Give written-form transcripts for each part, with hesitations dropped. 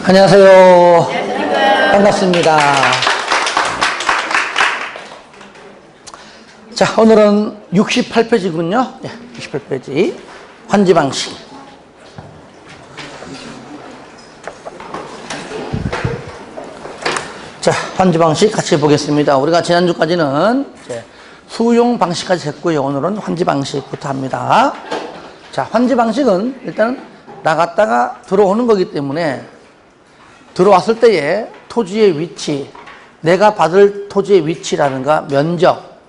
안녕하세요. 반갑습니다. 자, 오늘은 68페이지군요. 네, 68페이지. 환지 방식. 자, 환지 방식 같이 보겠습니다. 우리가 지난주까지는 수용 방식까지 했고요. 오늘은 환지 방식부터 합니다. 자, 환지 방식은 일단 나갔다가 들어오는 거기 때문에 들어왔을 때의 토지의 위치, 내가 받을 토지의 위치라든가 면적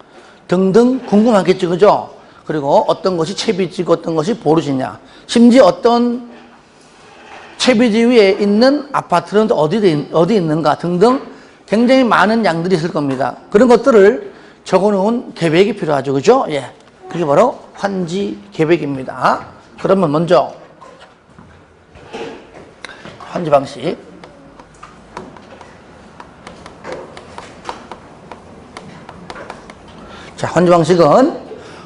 등등 궁금하겠죠, 그죠? 그리고 어떤 것이 채비지고 어떤 것이 보르지냐, 심지어 어떤 채비지 위에 있는 아파트는 어디 있는가 등등 굉장히 많은 양들이 있을 겁니다. 그런 것들을 적어놓은 계획이 필요하죠, 그죠? 예, 그게 바로 환지 계획입니다. 그러면 먼저 환지 방식. 자, 환지 방식은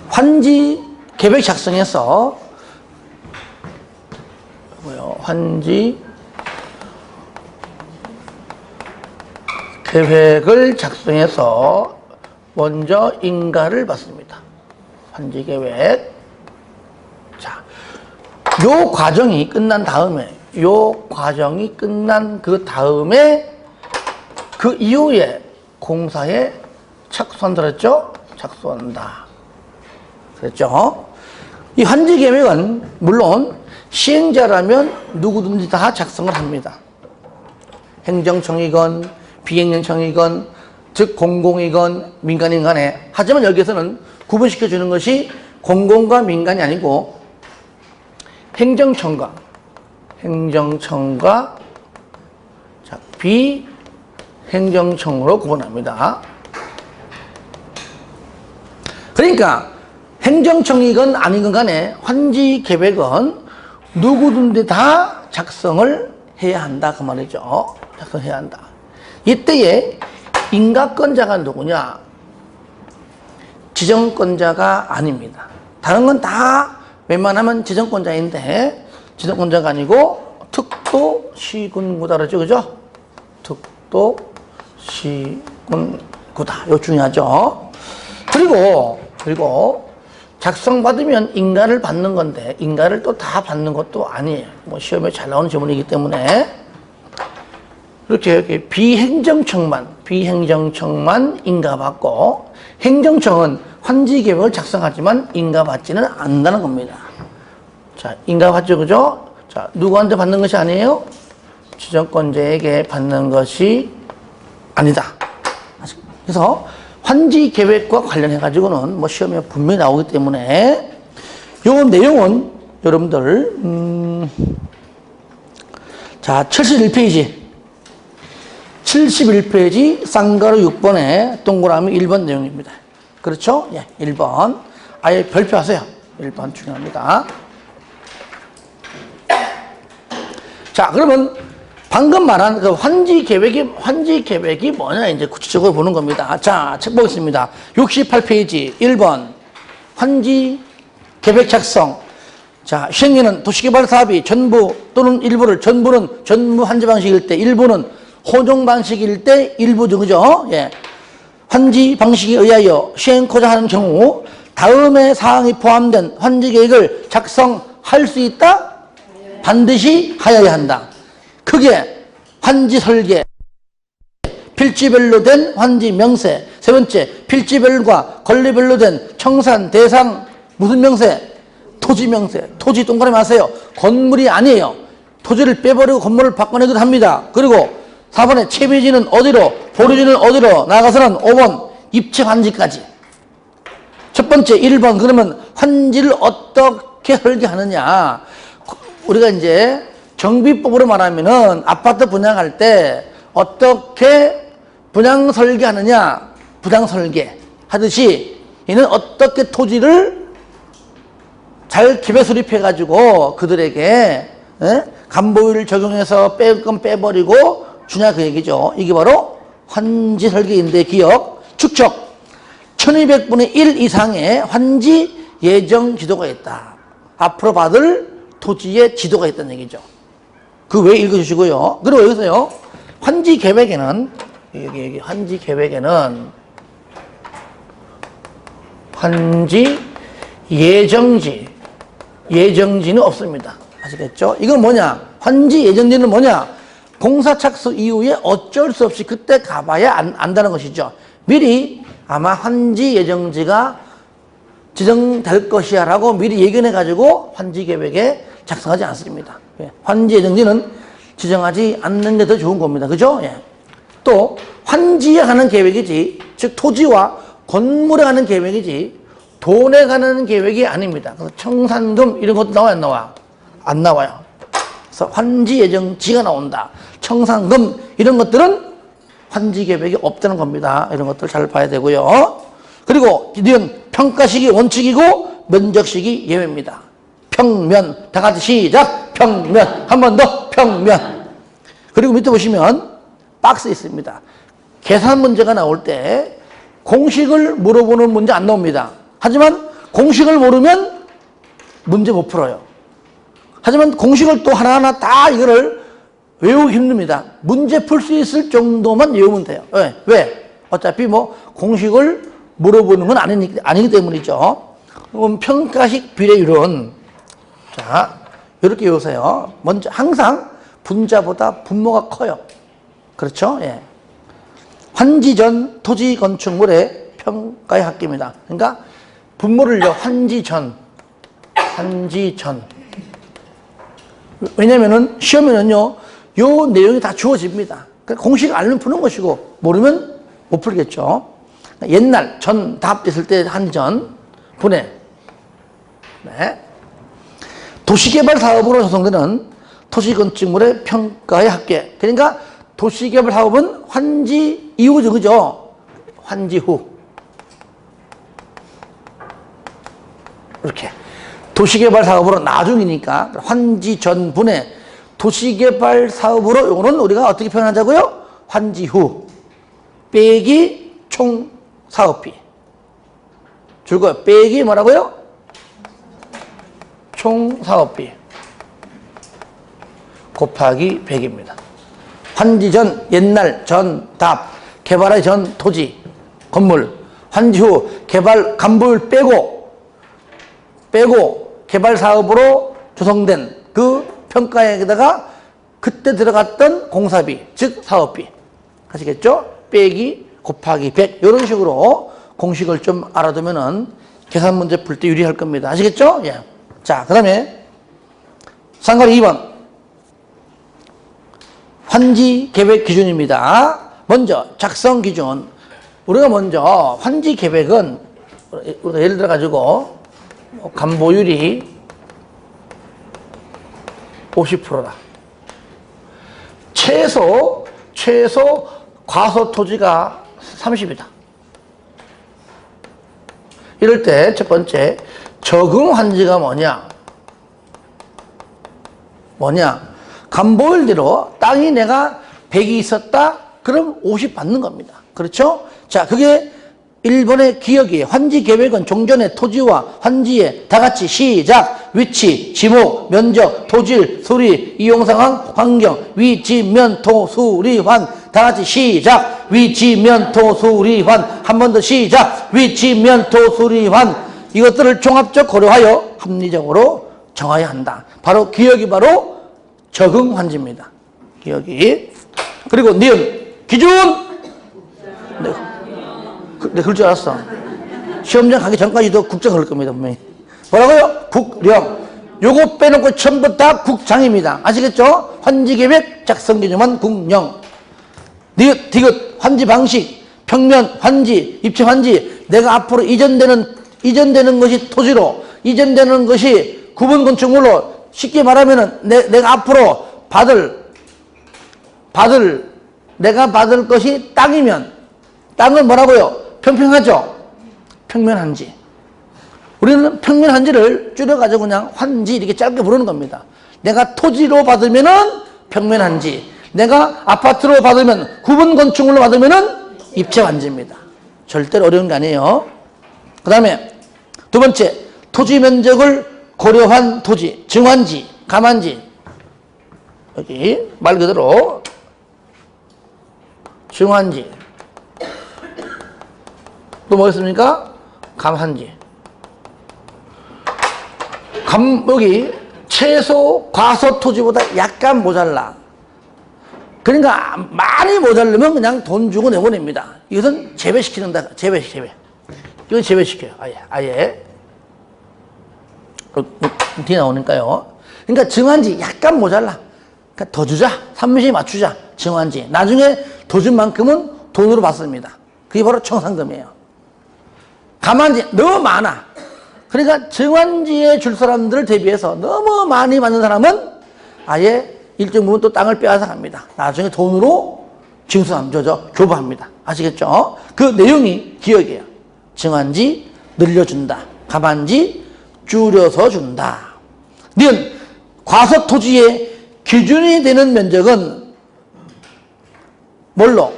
환지 계획 작성에서 환지 계획을 작성해서 먼저 인가를 받습니다. 환지 계획. 자, 요 과정이 끝난 다음에 그 이후에 공사에 착수한다 그랬죠? 착수한다 그랬죠? 이 환지 계획은 물론 시행자라면 누구든지 다 작성을 합니다. 행정청이건 비행정청이건 즉 공공이건 민간인 간에. 하지만 여기에서는 구분시켜 주는 것이 공공과 민간이 아니고 행정청과 자, 비행정청으로 구분합니다. 그러니까 행정청이건 아니건 간에 환지 계획은 누구든지 다 작성을 해야 한다 그 말이죠. 작성해야 한다. 이때에 인가권자가 누구냐? 지정권자가 아닙니다. 다른 건 다 웬만하면 지정권자인데 지정권자가 아니고 특도시군구다 그러죠, 그죠? 특도시군구다. 이거 중요하죠. 그리고 작성받으면 인가를 받는 건데 인가를 또 다 받는 것도 아니에요. 뭐 시험에 잘 나오는 지문이기 때문에 이렇게 비행정청만 인가받고, 행정청은 환지 계획을 작성하지만 인가받지는 않는다는 겁니다. 자, 인가받죠, 그죠? 자, 누구한테 받는 것이 아니에요? 지정권자에게 받는 것이 아니다. 그래서 환지 계획과 관련해가지고는 뭐 시험에 분명히 나오기 때문에 요 내용은 여러분들, 자, 71페이지 쌍가루 6번에 동그라미 1번 내용입니다. 그렇죠? 예, 1번. 아예 별표하세요. 1번 중요합니다. 자, 그러면 방금 말한 그 환지 계획이 뭐냐, 이제 구체적으로 보는 겁니다. 자, 책 보겠습니다. 68페이지 1번. 환지 계획 작성. 자, 시행령은 도시개발 사업이 전부 또는 일부를, 전부는 전부 환지 방식일 때, 일부는 호종 방식일 때 일부죠, 그죠? 예. 환지 방식에 의하여 시행코자 하는 경우 다음의 사항이 포함된 환지 계획을 작성할 수 있다? 반드시 하여야 한다. 크게 환지 설계, 필지별로 된 환지 명세. 세 번째, 필지별과 권리별로 된 청산 대상 무슨 명세? 토지 명세. 토지 동그라미 하세요. 건물이 아니에요. 토지를 빼버리고 건물을 바꿔내기도 합니다. 그리고 4번에 채비지는 어디로, 보류지는 어디로, 나가서는 5번 입체 환지까지. 첫 번째 1번, 그러면 환지를 어떻게 설계하느냐. 우리가 이제 정비법으로 말하면은 아파트 분양할 때 어떻게 분양 설계하느냐, 분양 설계 하듯이 이는 어떻게 토지를 잘 기배 수립해가지고 그들에게 간보유를 적용해서 뺄 건 빼버리고 주냐 그 얘기죠. 이게 바로 환지 설계인데 기억, 축적 1200분의 1 이상의 환지 예정 지도가 있다. 앞으로 받을 토지의 지도가 있다는 얘기죠. 그 외에 읽어주시고요. 그리고 여기서요, 환지 계획에는, 여기 환지 계획에는, 환지 예정지는 없습니다. 아시겠죠? 이건 뭐냐? 환지 예정지는 뭐냐? 공사 착수 이후에 어쩔 수 없이 그때 가봐야 안다는 것이죠. 미리 아마 환지 예정지가 지정될 것이야 라고 미리 예견해가지고 환지 계획에 작성하지 않습니다. 환지 예정지는 지정하지 않는 게 더 좋은 겁니다. 그죠? 예. 또 환지에 가는 계획이지, 즉 토지와 건물에 가는 계획이지 돈에 가는 계획이 아닙니다. 그래서 청산금 이런 것도 나와요, 안 나와? 안 나와요. 그래서 환지 예정지가 나온다. 청산금 이런 것들은 환지 계획이 없다는 겁니다. 이런 것들 잘 봐야 되고요. 그리고 이런 평가식이 원칙이고 면적식이 예외입니다. 평면, 다 같이 시작. 평면, 한 번 더 평면. 그리고 밑에 보시면 박스 있습니다. 계산 문제가 나올 때 공식을 물어보는 문제 안 나옵니다. 하지만 공식을 모르면 문제 못 풀어요. 하지만 공식을 또 하나하나 다 이거를 외우기 힘듭니다. 문제 풀 수 있을 정도만 외우면 돼요. 왜? 어차피 뭐 공식을 물어보는 건 아니기 때문이죠. 그럼 평가식 비례율은, 자, 이렇게 외우세요. 먼저 항상 분자보다 분모가 커요. 그렇죠? 예. 환지 전 토지 건축물의 평가의 합계입니다. 그러니까 분모를요, 환지 전. 왜냐면은 시험에는요, 요 내용이 다 주어집니다. 그러니까 공식 알면 푸는 것이고, 모르면 못 풀겠죠. 옛날, 전, 답 있을 때 한전, 분해. 네. 도시개발 사업으로 조성되는 토지건축물의 평가의 합계. 그러니까 도시개발 사업은 환지 이후죠, 그죠? 환지 후. 이렇게. 도시개발 사업으로 나중이니까 환지 전 분해. 도시개발 사업으로 요거는 우리가 어떻게 표현하자고요? 환지 후. 빼기 총 사업비. 줄거요. 빼기 뭐라고요? 총 사업비. 곱하기 100입니다. 환지 전, 옛날, 전, 답. 개발하기 전 토지, 건물. 환지 후, 개발, 간부율 빼고, 개발 사업으로 조성된 그 평가액에다가 그때 들어갔던 공사비, 즉 사업비. 아시겠죠? 빼기 곱하기 100. 이런 식으로 공식을 좀 알아두면은 계산 문제 풀 때 유리할 겁니다. 아시겠죠? 예. 자, 그 다음에 상관이 2번. 환지 계획 기준입니다. 먼저 작성 기준. 우리가 먼저 환지 계획은 우리가 예를 들어 가지고 간보율이 50%다. 최소 과소 토지가 30이다. 이럴 때 첫 번째 적응 환지가 뭐냐? 간보율대로 땅이 내가 100이 있었다? 그럼 50 받는 겁니다. 그렇죠? 자, 그게 일본의 기억이에요. 환지 계획은 종전의 토지와 환지의 다 같이 시작, 위치, 지목, 면적, 토질, 수리, 이용상황, 환경, 위치, 면, 토, 수리, 환. 다 같이 시작, 위치, 면, 토, 수리, 환. 한 번 더 시작, 위치, 면, 토, 수리, 환. 이것들을 종합적 고려하여 합리적으로 정해야 한다. 바로 기억이 바로 적응 환지입니다. 기억이. 그리고 니은 기준. 네, 그럴 줄 알았어. 시험장 가기 전까지도 국장 그럴 겁니다, 분명히. 뭐라고요? 국령. 요거 빼놓고 전부 다 국장입니다. 아시겠죠? 환지 계획 작성 기준만 국령. 니은, 디귿, 환지 방식, 평면, 환지, 입체 환지. 내가 앞으로 이전되는 것이 토지로, 이전되는 것이 구분 건축물로. 쉽게 말하면은 내가 앞으로 내가 받을 것이 땅이면, 땅은 뭐라고요? 평평하죠? 평면한지. 우리는 평면한지를 줄여가지고 그냥 환지 이렇게 짧게 부르는 겁니다. 내가 토지로 받으면은 평면한지, 내가 아파트로 받으면, 구분 건축물로 받으면은 입체환지입니다. 절대로 어려운 게 아니에요. 그 다음에 두 번째, 토지 면적을 고려한 토지, 증환지, 감환지. 여기 말 그대로 증환지. 또 뭐였습니까? 감환지. 여기 최소 과소 토지보다 약간 모자라. 그러니까 많이 모자르면 그냥 돈 주고 내보냅니다. 이것은 재배시키는다. 재배. 이건 재배시켜요. 아예. 뒤에 나오니까요. 그러니까 증환지 약간 모자라. 그러니까 더 주자. 산무시에 맞추자. 증환지. 나중에 더 준 만큼은 돈으로 받습니다. 그게 바로 청산금이에요. 감환지 너무 많아. 그러니까 증환지에 줄 사람들을 대비해서 너무 많이 받는 사람은 아예 일정 부분 또 땅을 빼앗아 갑니다. 나중에 돈으로 교부합니다. 아시겠죠? 그 내용이 기억이에요. 증환지 늘려준다. 감환지 줄여서 준다. 니은 과소 토지의 기준이 되는 면적은 뭘로?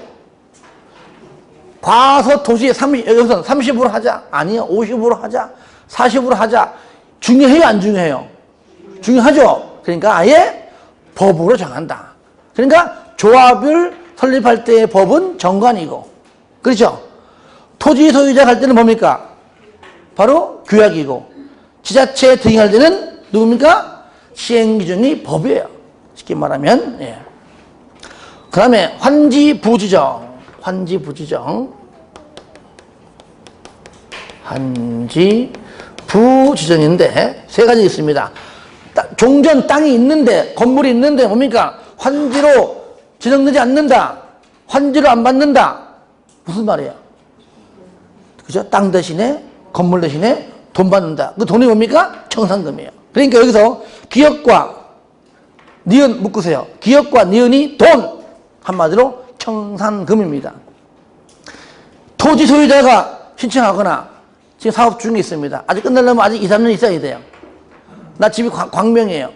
과소 토지의 여기서 30으로 하자. 아니요. 50으로 하자. 40으로 하자. 중요해요? 안 중요해요? 중요하죠? 그러니까 아예 법으로 정한다. 그러니까 조합을 설립할 때의 법은 정관이고, 그렇죠? 토지 소유자 갈 때는 뭡니까? 바로 규약이고, 지자체 등의할 때는 누굽니까? 시행기준이 법이에요. 쉽게 말하면. 예. 그 다음에 환지부지정. 환지부지정인데 세 가지 있습니다. 종전 땅이 있는데, 건물이 있는데 뭡니까? 환지로 지정되지 않는다. 환지로 안 받는다. 무슨 말이에요? 그죠? 땅 대신에, 건물 대신에 돈 받는다. 그 돈이 뭡니까? 청산금이에요. 그러니까 여기서 기역과 니은 묶으세요. 기역과 니은이 돈. 한마디로 청산금입니다. 토지 소유자가 신청하거나 지금 사업 중에 있습니다. 아직 끝내려면 아직 2, 3년 있어야 돼요. 나 집이 광명이에요.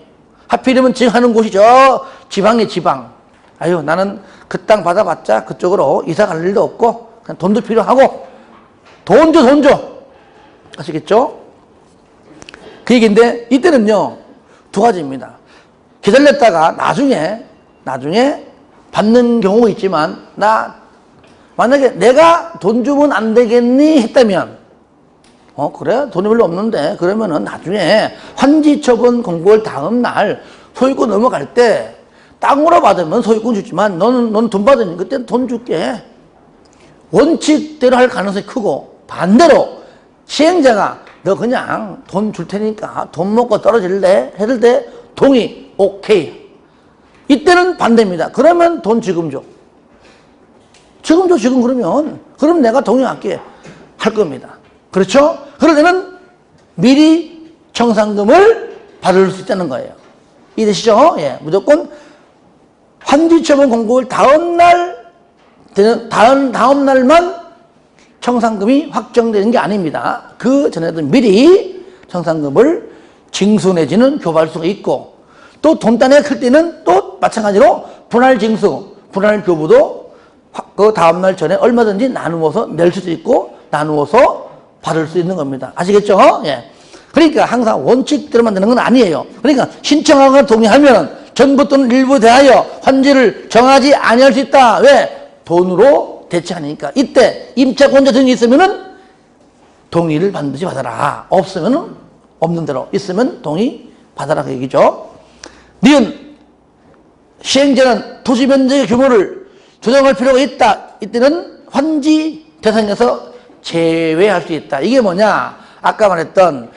하필이면 지금 하는 곳이 저 지방이에요, 지방. 아유, 나는 그 땅 받아봤자 그쪽으로 이사 갈 일도 없고, 그냥 돈도 필요하고, 돈 줘. 아시겠죠? 그 얘기인데, 이때는요, 두 가지입니다. 기다렸다가 나중에 받는 경우가 있지만, 만약에 내가 돈 주면 안 되겠니? 했다면, 그래? 돈이 별로 없는데, 그러면은 나중에 환지처분 공고할 다음날 소유권 넘어갈 때, 땅으로 받으면 소유권 주지만, 너는 돈 받으니 그때는 돈 줄게. 원칙대로 할 가능성이 크고, 반대로 시행자가 너 그냥 돈 줄 테니까 돈 먹고 떨어질래? 했을 때 동의, 오케이. 이때는 반대입니다. 그러면 돈 지금 줘. 지금 그럼 내가 동의할게. 할 겁니다. 그렇죠? 그럴 때는 미리 청산금을 받을 수 있다는 거예요. 이해되시죠? 예, 무조건 환지처분 공고일 다음 날만 청산금이 확정되는 게 아닙니다. 그 전에도 미리 청산금을 징수 내지는 교부할 수가 있고, 또 돈단위가 클 때는 또 마찬가지로 분할징수, 분할교부도 그 다음날 전에 얼마든지 나누어서 낼 수도 있고, 나누어서 받을 수 있는 겁니다. 아시겠죠? 예. 그러니까 항상 원칙대로만 되는 건 아니에요. 그러니까 신청하거나 동의하면 전부 또는 일부 대하여 환지를 정하지 아니할 수 있다. 왜? 돈으로 대체하니까. 이때 임차권자 등이 있으면은 동의를 반드시 받아라. 없으면은 없는 대로, 있으면 동의 받아라. 그 얘기죠. 니은 시행자는 토지 면적의 규모를 조정할 필요가 있다. 이때는 환지 대상에서 제외할 수 있다. 이게 뭐냐? 아까 말했던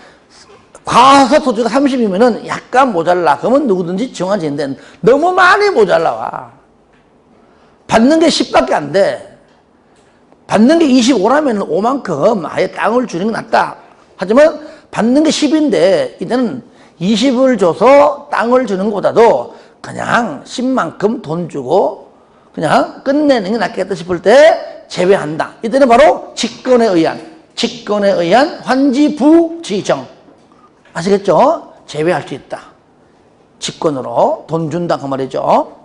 과소 토지가 30이면은 약간 모자라. 그러면 누구든지 정한지인데 너무 많이 모자라와. 받는 게 10밖에 안 돼. 받는 게 25라면 5만큼 아예 땅을 주는 게 낫다. 하지만 받는 게 10인데 이때는 20을 줘서 땅을 주는 것보다도 그냥 10만큼 돈 주고 그냥 끝내는 게 낫겠다 싶을 때 제외한다. 이때는 바로 직권에 의한 환지부지정. 아시겠죠? 제외할 수 있다. 직권으로 돈 준다 그 말이죠.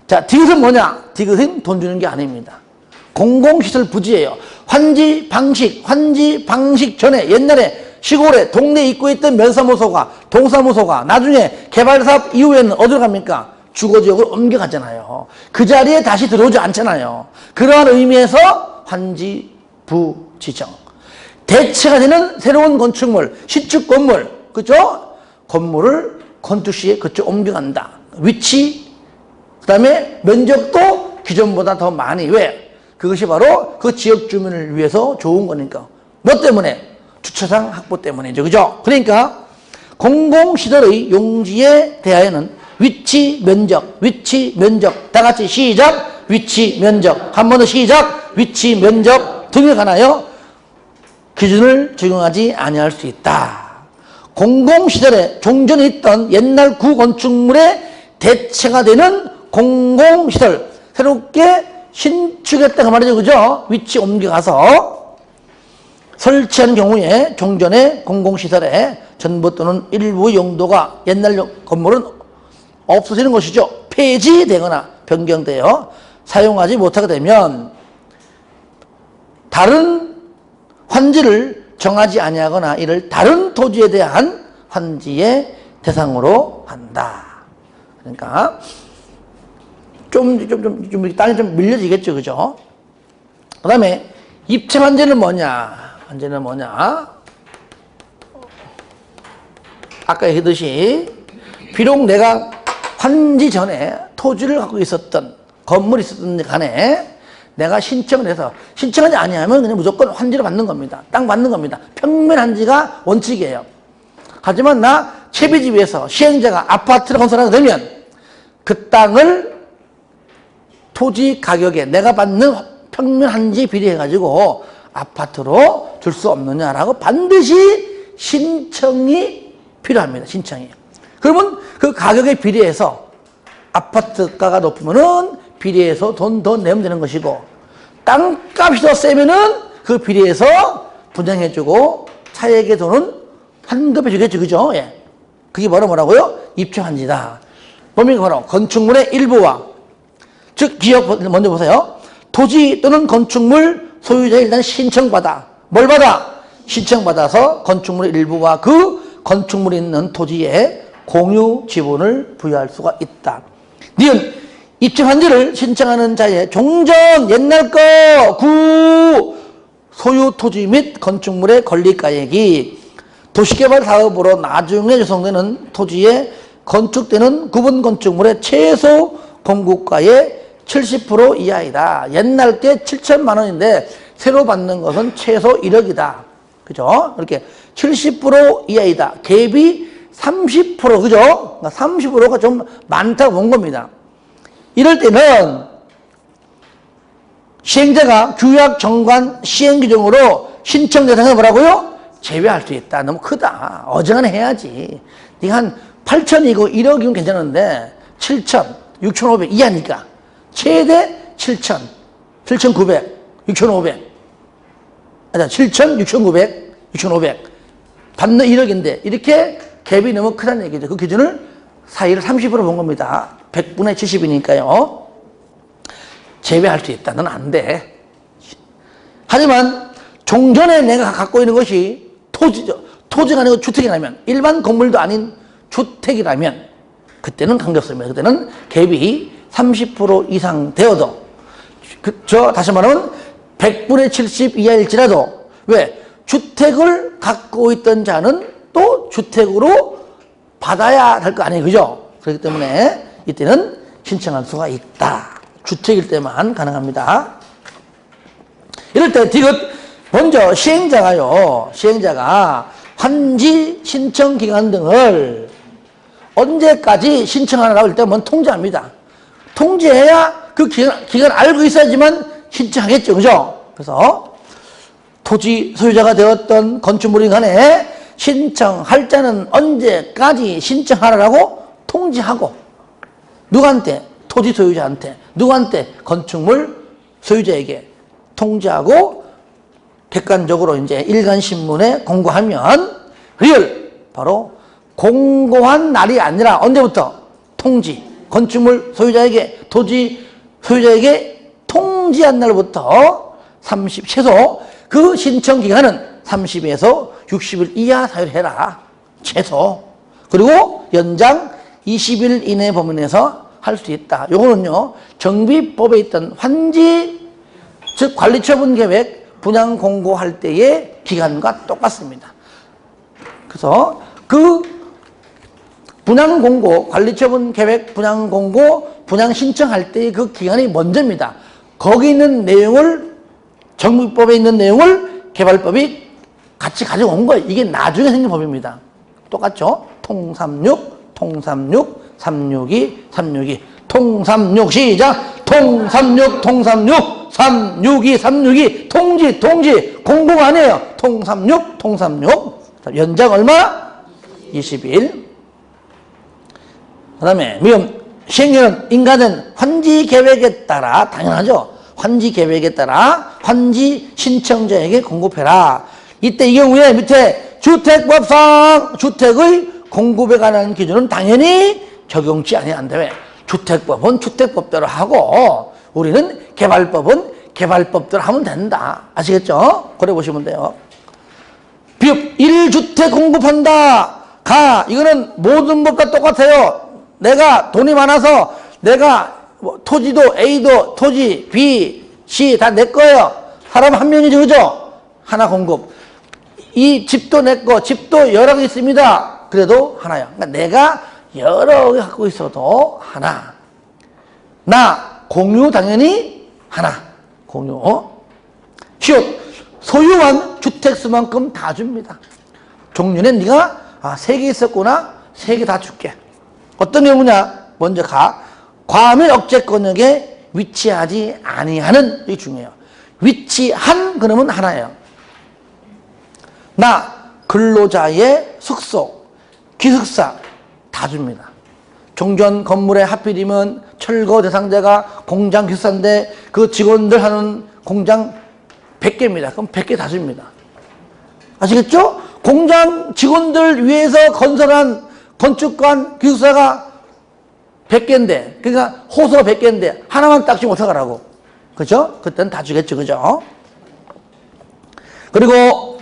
자, 디귿은 뭐냐? 디귿은 돈 주는 게 아닙니다. 공공시설 부지예요. 환지 방식 전에 옛날에 시골에 동네 입구에 있던 면사무소가 동사무소가 나중에 개발사업 이후에는 어디로 갑니까? 주거지역으로 옮겨가잖아요. 그 자리에 다시 들어오지 않잖아요. 그러한 의미에서 환지부 지정. 대체가 되는 새로운 건축물, 신축 건물, 그죠? 건물을 건축 시에 그쪽 옮겨간다. 위치, 그 다음에 면적도 기존보다 더 많이. 왜? 그것이 바로 그 지역 주민을 위해서 좋은 거니까. 뭐 때문에? 주차장 확보 때문이죠. 그죠? 그러니까 공공시설의 용지에 대하여는 위치, 면적, 다 같이 시작, 위치, 면적. 한 번 더 시작, 위치, 면적 등에 관하여 기준을 적용하지 아니할 수 있다. 공공시설에 종전에 있던 옛날 구건축물의 대체가 되는 공공시설, 새롭게 신축했다가 말이죠. 그죠? 위치 옮겨가서 설치한 경우에 종전의 공공시설에 전부 또는 일부 용도가 옛날 건물은 없어지는 것이죠. 폐지되거나 변경되어 사용하지 못하게 되면 다른 환지를 정하지 아니하거나 이를 다른 토지에 대한 환지의 대상으로 한다. 그러니까 땅이 좀 밀려지겠죠. 그죠? 그 다음에 입체 환지는 뭐냐? 환지는 뭐냐? 아까 얘기했듯이 비록 내가 환지 전에 토지를 갖고 있었던 건물이 있었던 간에 내가 신청을 해서 신청하지 아니하면 그냥 무조건 환지를 받는 겁니다. 땅 받는 겁니다. 평면 환지가 원칙이에요. 하지만 나 채비지위에서 시행자가 아파트를 건설하게 되면 그 땅을 토지 가격에 내가 받는 평면 환지에 비례해가지고 아파트로 줄 수 없느냐라고 반드시 신청이 필요합니다. 신청이. 그러면 그 가격에 비례해서 아파트가가 높으면은 비례해서 돈 더 내면 되는 것이고 땅값이 더 세면은 그 비례해서 분양해주고 차액의 돈은 환급해주겠죠. 그죠? 예. 그게 바로 뭐라고요? 입체환지다. 뭡니까? 바로 건축물의 일부와 즉 기억 먼저 보세요. 토지 또는 건축물 소유자에 일단 신청받아. 뭘 받아? 신청받아서 건축물의 일부와 그 건축물이 있는 토지에 공유 지분을 부여할 수가 있다. 니은 입체환지를 신청하는 자의 종전 옛날 거 구 소유 토지 및 건축물의 권리가액이 도시개발 사업으로 나중에 조성되는 토지에 건축되는 구분 건축물의 최소 공급가의 70% 이하이다. 옛날 때 7천만 원인데 새로 받는 것은 최소 1억이다. 그죠? 이렇게 70% 이하이다. 갭이 30% 그죠? 30%가 좀 많다고 본 겁니다. 이럴 때는 시행자가 규약 정관 시행 규정으로 신청 대상을 뭐라고요? 제외할 수 있다. 너무 크다. 어지간해 해야지. 네가 한 8천이고 1억이면 괜찮은데 7천, 6,500 이하니까 최대 7천, 7,900, 6,500 7천, 6,900, 6,500 받는 1억인데 이렇게 갭이 너무 크다는 얘기죠. 그 기준을 사이를 30% 본 겁니다. 100분의 70이니까요. 제외할 수 있다. 넌 안 돼. 하지만 종전에 내가 갖고 있는 것이 토지가 아니고 주택이라면 일반 건물도 아닌 주택이라면 그때는 관계없습니다. 그때는 갭이 30% 이상 되어도 다시 말하면 100분의 70 이하일지라도 왜? 주택을 갖고 있던 자는 또 주택으로 받아야 될 거 아니에요. 그죠? 그렇기 때문에 이때는 신청할 수가 있다. 주택일 때만 가능합니다. 이럴 때 디귿 먼저 시행자가 환지 신청 기간 등을 언제까지 신청하라고 할 때 먼저 통지합니다. 통지해야 그 기간 알고 있어야지만 신청하겠죠. 그죠? 그래서 토지 소유자가 되었던 건축물인 간에 신청할 자는 언제까지 신청하라고 통지하고 누구한테? 토지 소유자한테. 누구한테? 건축물 소유자에게 통지하고 객관적으로 이제 일간신문에 공고하면 리얼 바로 공고한 날이 아니라 언제부터? 통지. 건축물 소유자에게 토지 소유자에게 통지한 날부터 30 최소 그 신청 기간은 30에서 60일 이하 사유해라. 최소. 그리고 연장 20일 이내 범위에서 할 수 있다. 요거는요, 정비법에 있던 환지, 즉 관리처분계획 분양 공고할 때의 기간과 똑같습니다. 그래서 그 분양 공고, 관리처분 계획 분양 공고, 분양 신청할 때의 그 기간이 먼저입니다. 거기 있는 내용을, 정비법에 있는 내용을 개발법이 같이 가져온 거예요. 이게 나중에 생긴 법입니다. 똑같죠? 통삼육, 362, 362. 통삼육 시작! 통삼육, 362, 통지, 공공 아니에요. 통삼육. 연장 얼마? 20일. 그 다음에 시행령은 인가된 환지 계획에 따라, 당연하죠. 환지 계획에 따라 환지 신청자에게 공급해라. 이때 이 경우에 밑에 주택법상 주택의 공급에 관한 기준은 당연히 적용치 아니한다. 왜? 주택법은 주택법대로 하고 우리는 개발법은 개발법대로 하면 된다. 아시겠죠? 그래 보시면 돼요. 비읍 1주택 공급한다. 이거는 모든 법과 똑같아요. 내가 돈이 많아서 내가 토지도 A도 토지 B, C 다 내 거예요. 사람 한 명이죠, 그죠? 하나 공급. 이 집도 내 거, 집도 여러 개 있습니다. 그래도 하나요. 그러니까 내가 여러 개 갖고 있어도 하나. 나 공유 당연히 하나. 공유. 시옷 소유한 주택수만큼 다 줍니다. 종류는 네가 3개 있었구나. 3개 다 줄게. 어떤 경우냐? 먼저 과밀 억제권역에 위치하지 아니하는, 이게 중요해요. 위치한 그러면 하나예요. 나 근로자의 숙소, 기숙사 다 줍니다. 종전 건물에 하필이면 철거 대상자가 공장 기숙사인데 그 직원들 하는 공장 100개입니다. 그럼 100개 다 줍니다. 아시겠죠? 공장 직원들 위해서 건설한 건축관 기숙사가 100개인데, 그러니까 호수가 100개인데 하나만 딱 주면 어떡하라고. 그죠? 그때는 다 주겠죠. 그죠? 그리고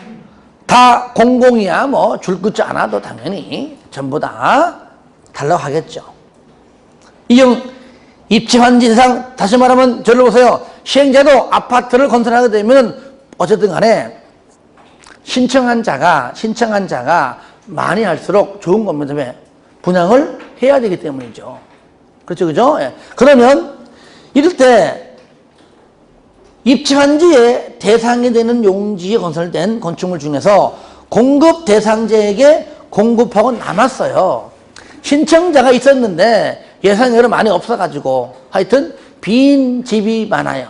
다 공공이야 줄 것지 않아도 당연히 전부 다 달라고 하겠죠. 이형 입지환지 대상, 다시 말하면 저를 보세요. 시행자도 아파트를 건설하게 되면 어쨌든 간에 신청한 자가 많이 할수록 좋은 겁니다. 왜? 분양을 해야 되기 때문이죠. 그렇죠, 그죠? 예. 그러면 이럴 때 입지환지의 대상이 되는 용지에 건설된 건축물 중에서 공급 대상자에게 공급하고 남았어요. 신청자가 있었는데 예상외로 많이 없어가지고 하여튼 빈 집이 많아요.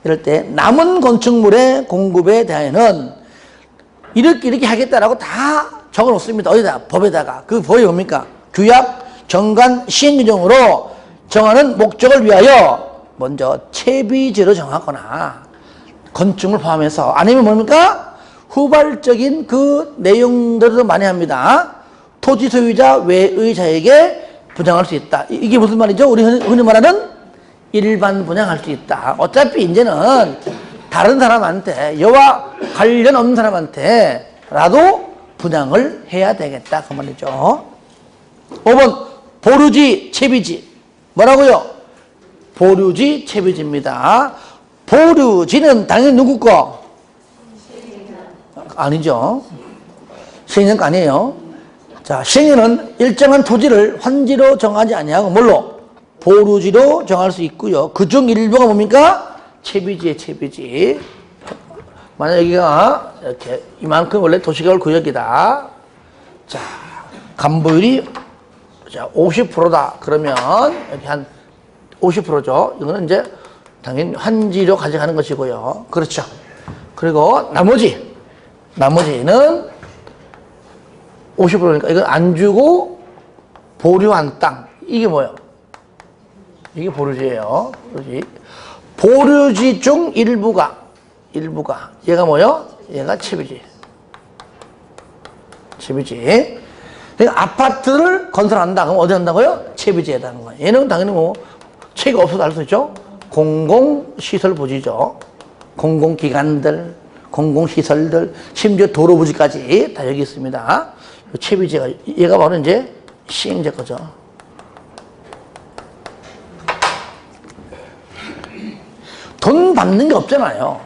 이럴 때 남은 건축물의 공급에 대해서는 이렇게 하겠다라고 다 적어 놓습니다. 어디다? 법에다가. 그 법이 뭡니까? 규약, 정관, 시행규정으로 정하는 목적을 위하여 먼저 채비제로 정하거나 건축물 포함해서, 아니면 뭡니까? 후발적인 그 내용들도 많이 합니다. 토지 소유자 외의 자에게 분양할 수 있다. 이게 무슨 말이죠? 우리 흔히 말하는 일반 분양할 수 있다. 어차피 이제는 다른 사람한테, 여와 관련 없는 사람한테라도 분양을 해야 되겠다. 그 말이죠. 5번 보류지, 채비지. 뭐라고요? 보류지, 채비지입니다. 보류지는 당연히 누구 거? 아니죠. 시행령 거 아니에요. 자, 시행령은 일정한 토지를 환지로 정하지 아니하고 뭘로? 보류지로 정할 수 있고요. 그중 일부가 뭡니까? 채비지에 채비지. 만약 여기가 이렇게 이만큼 원래 도시개발 구역이다. 자, 간보율이 50%다. 그러면 여기 한 50%죠. 이거는 이제 당연히 환지로 가져가는 것이고요. 그렇죠. 그리고 나머지는 50%니까 이건 안 주고 보류한 땅. 이게 뭐예요? 이게 보류지예요. 보류지 중 일부가 얘가 뭐예요? 얘가 채비지. 그러니까 아파트를 건설한다. 그럼 어디 한다고요? 채비지에 해당하는 거예요. 얘는 당연히 채가 없어도 알 수 있죠. 공공시설 부지죠. 공공기관들, 공공시설들, 심지어 도로부지까지 다 여기 있습니다. 채비지가, 얘가 바로 이제 시행자 거죠. 돈 받는 게 없잖아요.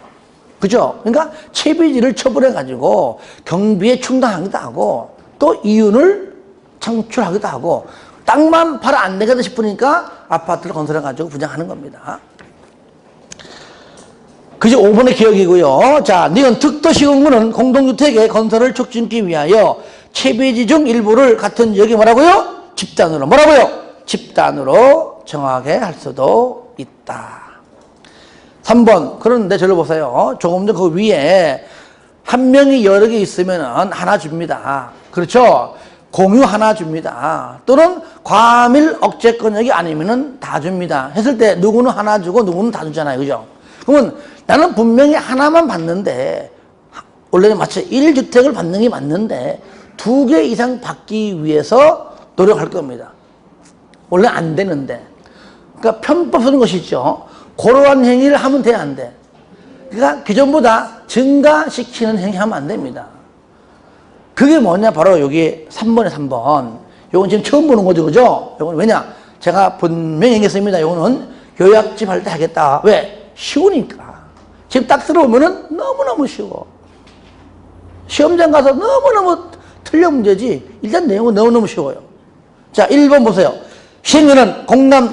그죠? 그러니까 채비지를 처분해가지고 경비에 충당하기도 하고 또 이윤을 창출하기도 하고 땅만 팔아 안 되겠다 싶으니까 아파트를 건설해가지고 분양하는 겁니다. 그게 5번의 기억이고요. 자, 니은 특도시공구는 공동주택의 건설을 촉진하기 위하여 채비지 중 일부를 같은 지역에 뭐라고요? 집단으로 뭐라고요? 집단으로 정하게 할 수도 있다. 3번. 그런데 저를 보세요. 조금 전 그 위에 한 명이 여러 개 있으면 하나 줍니다. 그렇죠? 공유 하나 줍니다. 또는 과밀 억제권역이 아니면은 다 줍니다. 했을 때 누구는 하나 주고 누구는 다 주잖아요. 그죠? 그러면 나는 분명히 하나만 받는데 원래는 마치 1주택을 받는 게 맞는데 2개 이상 받기 위해서 노력할 겁니다. 원래 안 되는데. 그러니까 편법 쓰는 것이죠. 그러한 행위를 하면 돼, 안 돼? 그러니까 기존보다 증가시키는 행위 하면 안 됩니다. 그게 뭐냐? 바로 여기 3번에 3번. 요건 지금 처음 보는 거죠, 그죠? 요건 왜냐? 제가 분명히 얘기했습니다. 요거는 요약집 할 때 하겠다. 왜? 쉬우니까. 지금 딱 들어오면은 너무너무 쉬워. 시험장 가서 너무너무 틀린 문제지. 일단 내용은 너무너무 쉬워요. 자, 1번 보세요. 시행령은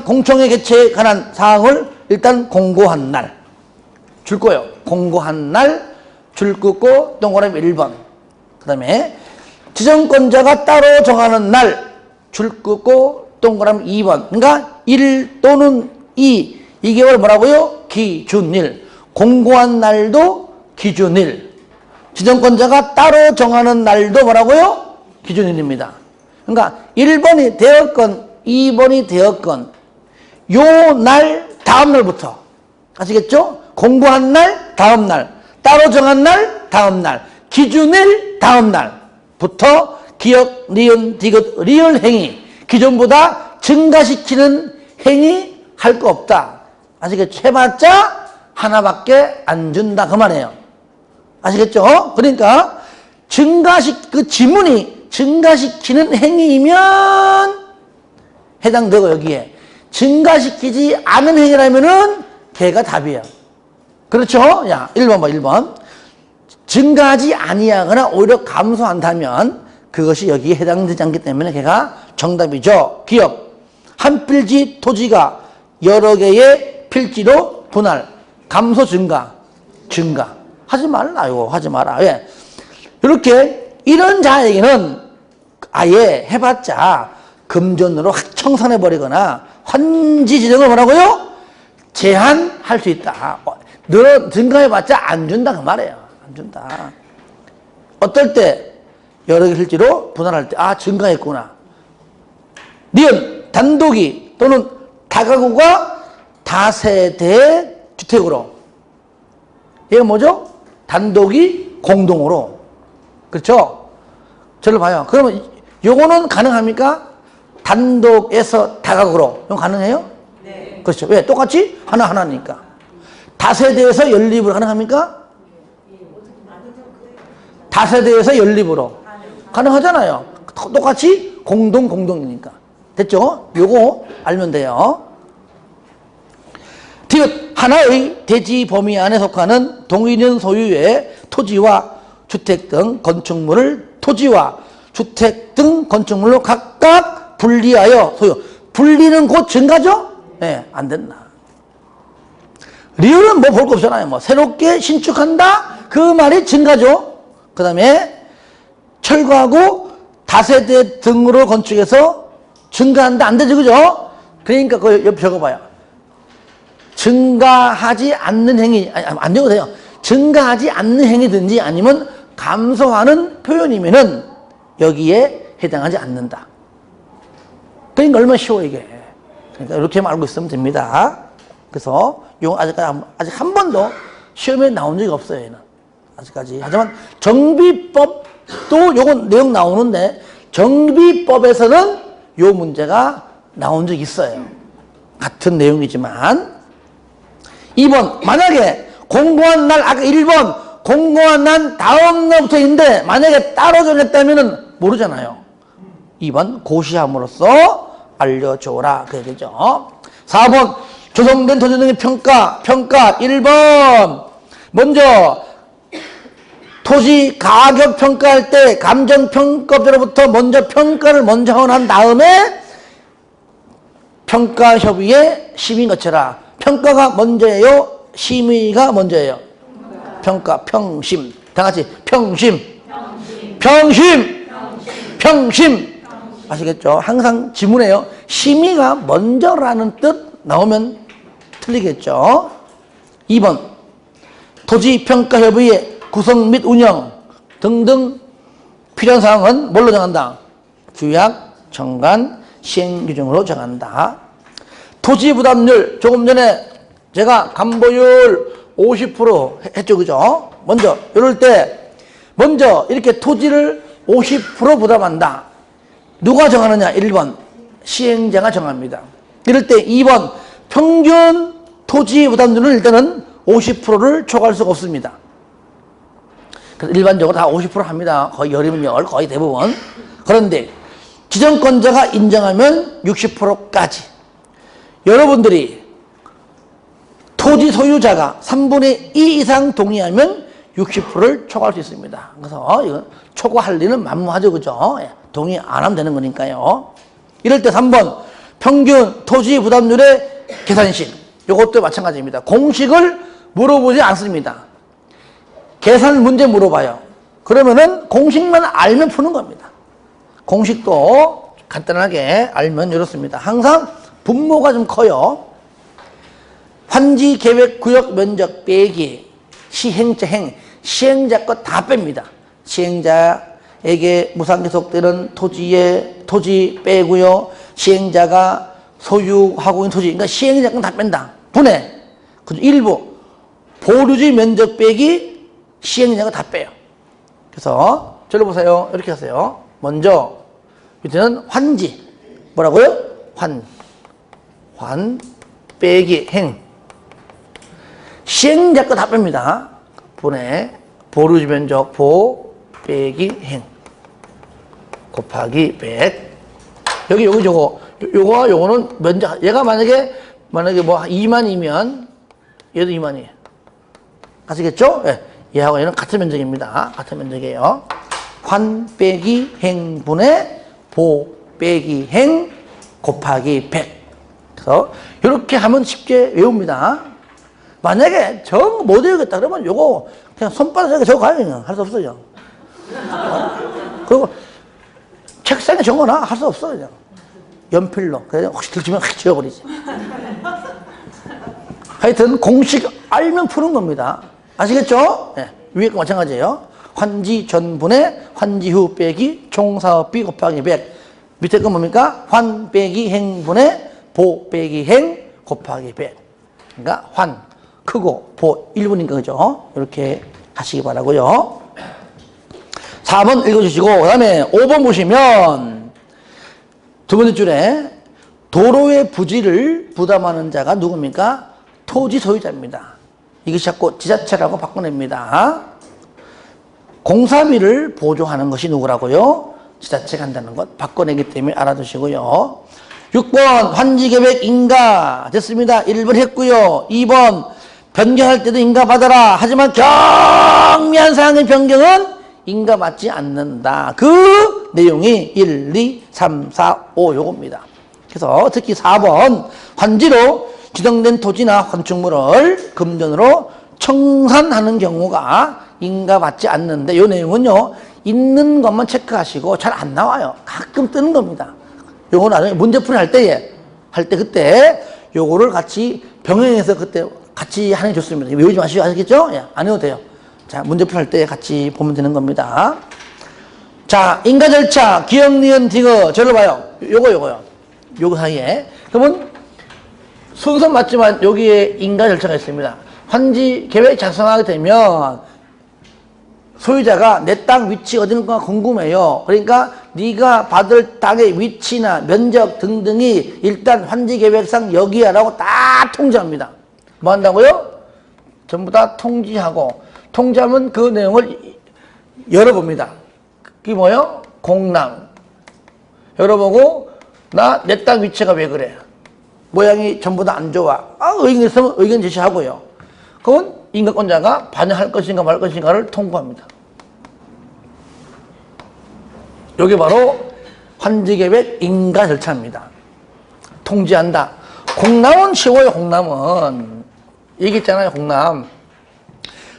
공청회 개최에 관한 사항을 일단 공고한 날. 줄 거예요. 공고한 날, 줄 긋고, 동그라미 1번. 그 다음에 지정권자가 따로 정하는 날, 줄 긋고, 동그라미 2번. 그러니까 1 또는 2. 이게 뭐라고요? 기준일. 공고한 날도 기준일. 지정권자가 따로 정하는 날도 뭐라고요? 기준일입니다. 그러니까 1번이 되었건 2번이 되었건 요 날 다음 날부터 아시겠죠? 공고한 날 다음 날, 따로 정한 날 다음 날, 기준일 다음 날부터 기역, 니은, 디귿, 리을 행위 기존보다 증가시키는 행위 할 거 없다. 아시겠죠? 해봤자 하나밖에 안 준다 그 말이에요. 아시겠죠? 그러니까 그 지문이 증가시키는 행위이면 해당되고 여기에 증가시키지 않은 행위라면은 걔가 답이에요. 그렇죠? 야, 1번 봐, 1번. 증가하지 아니하거나 오히려 감소한다면 그것이 여기에 해당되지 않기 때문에 걔가 정답이죠. 기억. 한 필지 토지가 여러 개의 필지로 분할. 감소, 증가. 하지 말라요. 하지 마라. 왜? 이렇게 이런 자에게는 아예 해봤자 금전으로 청산해버리거나 환지 지정을 뭐라고요? 제한할 수 있다. 너 증가해봤자 안 준다 그 말이에요. 안 준다. 어떨 때 여러 개 필지로 분할할 때 증가했구나. 니은 단독이 또는 다가구가 다세대 주택으로. 얘가 뭐죠? 단독이 공동으로. 그렇죠? 저를 봐요. 그러면 요거는 가능합니까? 단독에서 다가구로. 이건 가능해요? 네. 그렇죠. 왜? 똑같이 하나니까. 다세대에서 연립으로 가능합니까? 다세대에서 연립으로. 가능하잖아요. 똑같이 공동이니까. 됐죠? 요거 알면 돼요. 디귿 하나의 대지 범위 안에 속하는 동일인 소유의 토지와 주택 등 건축물을 토지와 주택 등 건축물로 각각 분리하여 소유. 분리는 곧 증가죠? 네, 안 된다. 리을은 뭐 볼 거 없잖아요. 뭐 새롭게 신축한다? 그 말이 증가죠. 그 다음에 철거하고 다세대 등으로 건축해서 증가한다? 안 되죠, 그죠? 그러니까 그거 옆에 적어봐요. 증가하지 않는 행위, 안 적어도 돼요. 증가하지 않는 행위든지 아니면 감소하는 표현이면은 여기에 해당하지 않는다. 그러니까 얼마나 쉬워, 이게. 그러니까 이렇게만 알고 있으면 됩니다. 그래서 아직 한 번도 시험에 나온 적이 없어요, 얘는. 아직까지. 하지만 정비법도 요건 내용 나오는데 정비법에서는 요 문제가 나온 적이 있어요. 같은 내용이지만. 2번, 만약에 공고한 날, 아까 1번, 공고한 날 다음 날부터인데, 만약에 따로 정했다면 모르잖아요. 2번, 고시함으로써 알려줘라. 그 얘기죠. 4번, 조성된 토지 등의 평가 1번. 먼저 토지 가격 평가할 때 감정평가업자로부터 먼저 평가를 먼저 하고 난 다음에 평가협의회 심의 거쳐라. 평가가 먼저예요? 심의가 먼저예요? 평가, 평심. 다 같이 평심. 평심. 아시겠죠? 항상 지문에요. 심의가 먼저라는 뜻 나오면 틀리겠죠? 2번. 토지평가협의회 구성 및 운영 등등 필요한 사항은 뭘로 정한다? 규약, 정관, 시행규정으로 정한다. 토지부담률 조금 전에 제가 담보율 50% 했죠, 그죠? 먼저 이럴 때 먼저 이렇게 토지를 50% 부담한다. 누가 정하느냐? 1번 시행자가 정합니다. 이럴 때 2번 평균 토지부담률은 일단은 50%를 초과할 수가 없습니다. 그래서 일반적으로 다 50% 합니다. 거의 열이면 열, 거의 대부분. 그런데 지정권자가 인정하면 60%까지. 여러분들이 토지 소유자가 3분의 2 이상 동의하면 60%를 초과할 수 있습니다. 그래서 이건 초과할 리는 만무하죠, 그죠? 동의 안 하면 되는 거니까요. 이럴 때 3번 평균 토지 부담률의 계산식. 이것도 마찬가지입니다. 공식을 물어보지 않습니다. 계산 문제 물어봐요. 그러면은 공식만 알면 푸는 겁니다. 공식도 간단하게 알면 이렇습니다. 항상 분모가 좀 커요. 환지 계획 구역 면적 빼기 시행자 행. 시행자 거 다 뺍니다. 시행자에게 무상 계속되는 토지 빼고요. 시행자가 소유하고 있는 토지, 그러니까 시행자 건 다 뺀다. 분해. 일부 보류지 면적 빼기 시행자가 다 빼요. 그래서 저를 보세요. 이렇게 하세요. 먼저 밑에는 환지. 뭐라고요? 환 빼기 행. 시행자 거 다 뺍니다. 분해 보류지 면적 보 빼기 행 곱하기 100. 여기 요거와 요거는 면적. 얘가 만약에 뭐 2만이면 얘도 2만이에요. 아시겠죠? 예. 얘하고 얘는 같은 면적입니다. 같은 면적이에요. 환 빼기 행분의 보 빼기 행 곱하기 100. 그래서 이렇게 하면 쉽게 외웁니다. 만약에 정 못 외우겠다 그러면 요거 그냥 손바닥에 적어가요. 그냥 할 수 없어요. 그리고 책상에 적어놔. 할 수 없어. 그냥 연필로. 그냥 혹시 들키면 확 지워버리지. 하여튼 공식 알면 푸는 겁니다. 아시겠죠? 네. 위에 거 마찬가지예요. 환지 전분의 환지 후 빼기 총사업비 곱하기 100. 밑에 거 뭡니까? 환 빼기 행분의 보 빼기 행 곱하기 100. 그러니까 환 크고 보 1분이니까 그죠? 이렇게 하시기 바라고요. 4번 읽어주시고 그 다음에 5번 보시면 두 번째 줄에 도로의 부지를 부담하는 자가 누굽니까? 토지 소유자입니다. 이것이 자꾸 지자체라고 바꿔냅니다. 공사비를 보조하는 것이 누구라고요? 지자체가 한다는 것 바꿔내기 때문에 알아두시고요. 6번 환지계획 인가 됐습니다. 1번 했고요. 2번 변경할 때도 인가 받아라. 하지만 경미한 사항의 변경은 인가 받지 않는다. 그 내용이 1, 2, 3, 4, 5 요겁니다. 그래서 특히 4번 환지로 지정된 토지나 건축물을 금전으로 청산하는 경우가 인가받지 않는데 이 내용은요 있는 것만 체크하시고 잘 안 나와요. 가끔 뜨는 겁니다. 요거 나중에 문제풀이 할 때 그때 요거를 같이 병행해서 그때 같이 하는 게 좋습니다. 외우지 마시고 아시겠죠? 예, 안 해도 돼요. 자, 문제풀이 할 때 같이 보면 되는 겁니다. 자, 인가 절차 기억 니은 디귿 저를 봐요. 요거요. 요거 사이에 그러면 순서 맞지만 여기에 인가 절차가 있습니다. 환지 계획 작성하게 되면 소유자가 내 땅 위치 어딘가 궁금해요. 그러니까 네가 받을 땅의 위치나 면적 등등이 일단 환지 계획상 여기야라고 다 통지합니다. 뭐 한다고요? 전부 다 통지하고 통지하면 그 내용을 열어봅니다. 그게 뭐예요? 공랑 열어보고 나 내 땅 위치가 왜 그래? 모양이 전부 다 안 좋아. 의견이 있으면 의견 제시하고요. 그건 인가권자가 반영할 것인가 말 것인가를 통보합니다. 이게 바로 환지계획 인가 절차입니다. 통지한다. 공람은 쉬워요. 공람은 얘기했잖아요. 공람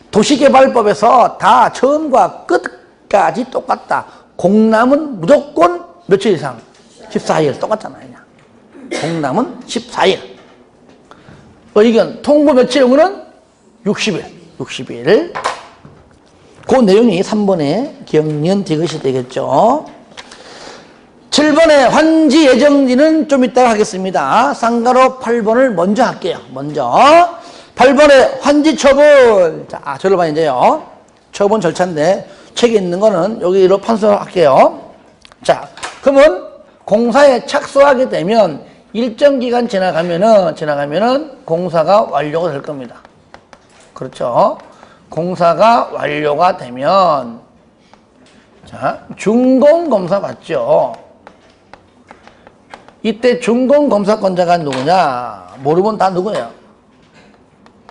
도시개발법에서 다 처음과 끝까지 똑같다. 공람은 무조건 며칠 이상? 14일 똑같잖아요. 공람은 14일. 의견 통보 며칠 의무는 60일. 60일. 그 내용이 3번에 기억년 디귿이 되겠죠. 7번에 환지 예정지는 좀 이따가 하겠습니다. 쌍가로 8번을 먼저 할게요. 먼저 8번에 환지 처분. 자, 저를 봐 이제요. 처분 절차인데 책에 있는 거는 여기로 판서할게요. 자, 그러면 공사에 착수하게 되면 일정 기간 지나가면은 공사가 완료가 될 겁니다. 그렇죠? 공사가 완료가 되면 자, 준공검사 받죠. 이때 준공검사권자가 누구냐? 모르면 다 누구예요?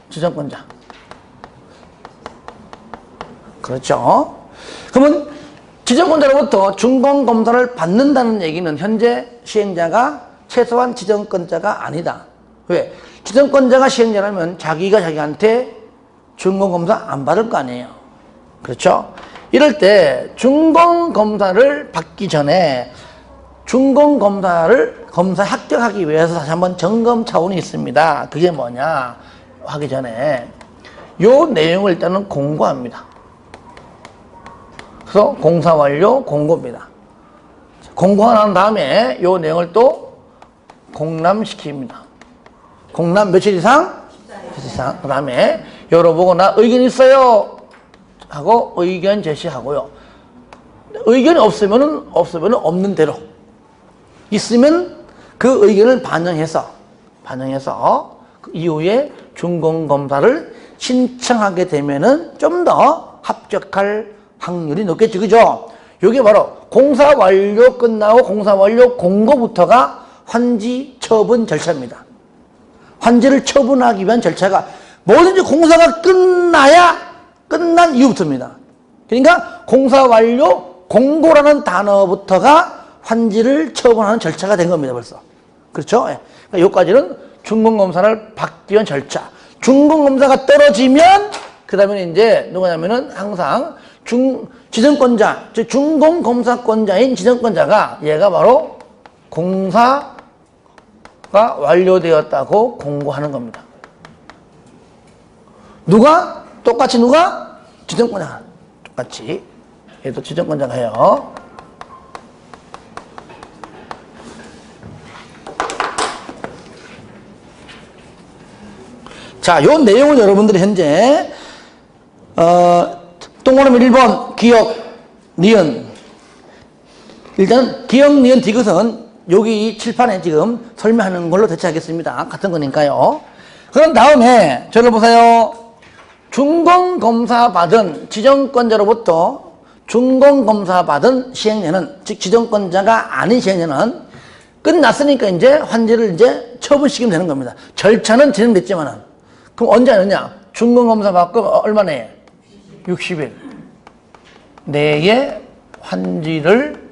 지정권자. 그렇죠? 그러면 지정권자로부터 준공검사를 받는다는 얘기는 현재 시행자가 최소한 지정권자가 아니다. 왜? 지정권자가 시행자라면 자기가 자기한테 준공검사 안 받을 거 아니에요. 그렇죠? 이럴 때 준공검사를 받기 전에 검사 합격하기 위해서 다시 한번 점검 차원이 있습니다. 그게 뭐냐 하기 전에 요 내용을 일단은 공고합니다. 그래서 공사 완료 공고입니다. 공고가 난 다음에 요 내용을 또 공람시킵니다. 공람 며칠 이상? 며칠 이상. 그 다음에 열어보고 나 의견 있어요 하고 의견 제시하고요. 의견이 없으면 없는 대로, 있으면 그 의견을 반영해서 그 이후에 준공검사를 신청하게 되면은 좀 더 합격할 확률이 높겠죠. 그죠? 이게 바로 공사 완료 끝나고 공사 완료 공고부터가 환지 처분 절차입니다. 환지를 처분하기 위한 절차가 뭐든지 공사가 끝난 이후부터입니다. 그러니까 공사 완료 공고라는 단어부터가 환지를 처분하는 절차가 된 겁니다. 벌써. 그렇죠? 그러니까 여기까지는 준공검사를 받기 위한 절차. 준공검사가 떨어지면 그 다음에 이제 누구냐면은 항상 지정권자, 즉 준공검사권자인 지정권자가 얘가 바로 공사가 완료되었다고 공고하는 겁니다. 누가? 똑같이 누가? 지정권자. 똑같이. 얘도 지정권자가 해요. 자, 요 내용을 여러분들이 현재 동그라미 1번 기억, 니은. 일단 기억, 니은, 디귿은 여기 칠판에 지금 설명하는 걸로 대체하겠습니다. 같은 거니까요. 그런 다음에 저를 보세요. 준공검사 받은 지정권자로부터 준공검사 받은 시행령은, 즉 지정권자가 아닌 시행령은 끝났으니까 이제 환지를 이제 처분시키면 되는 겁니다. 절차는 진행됐지만은. 그럼 언제 하느냐? 준공검사 받고 얼마 내에? 60일 내에 환지를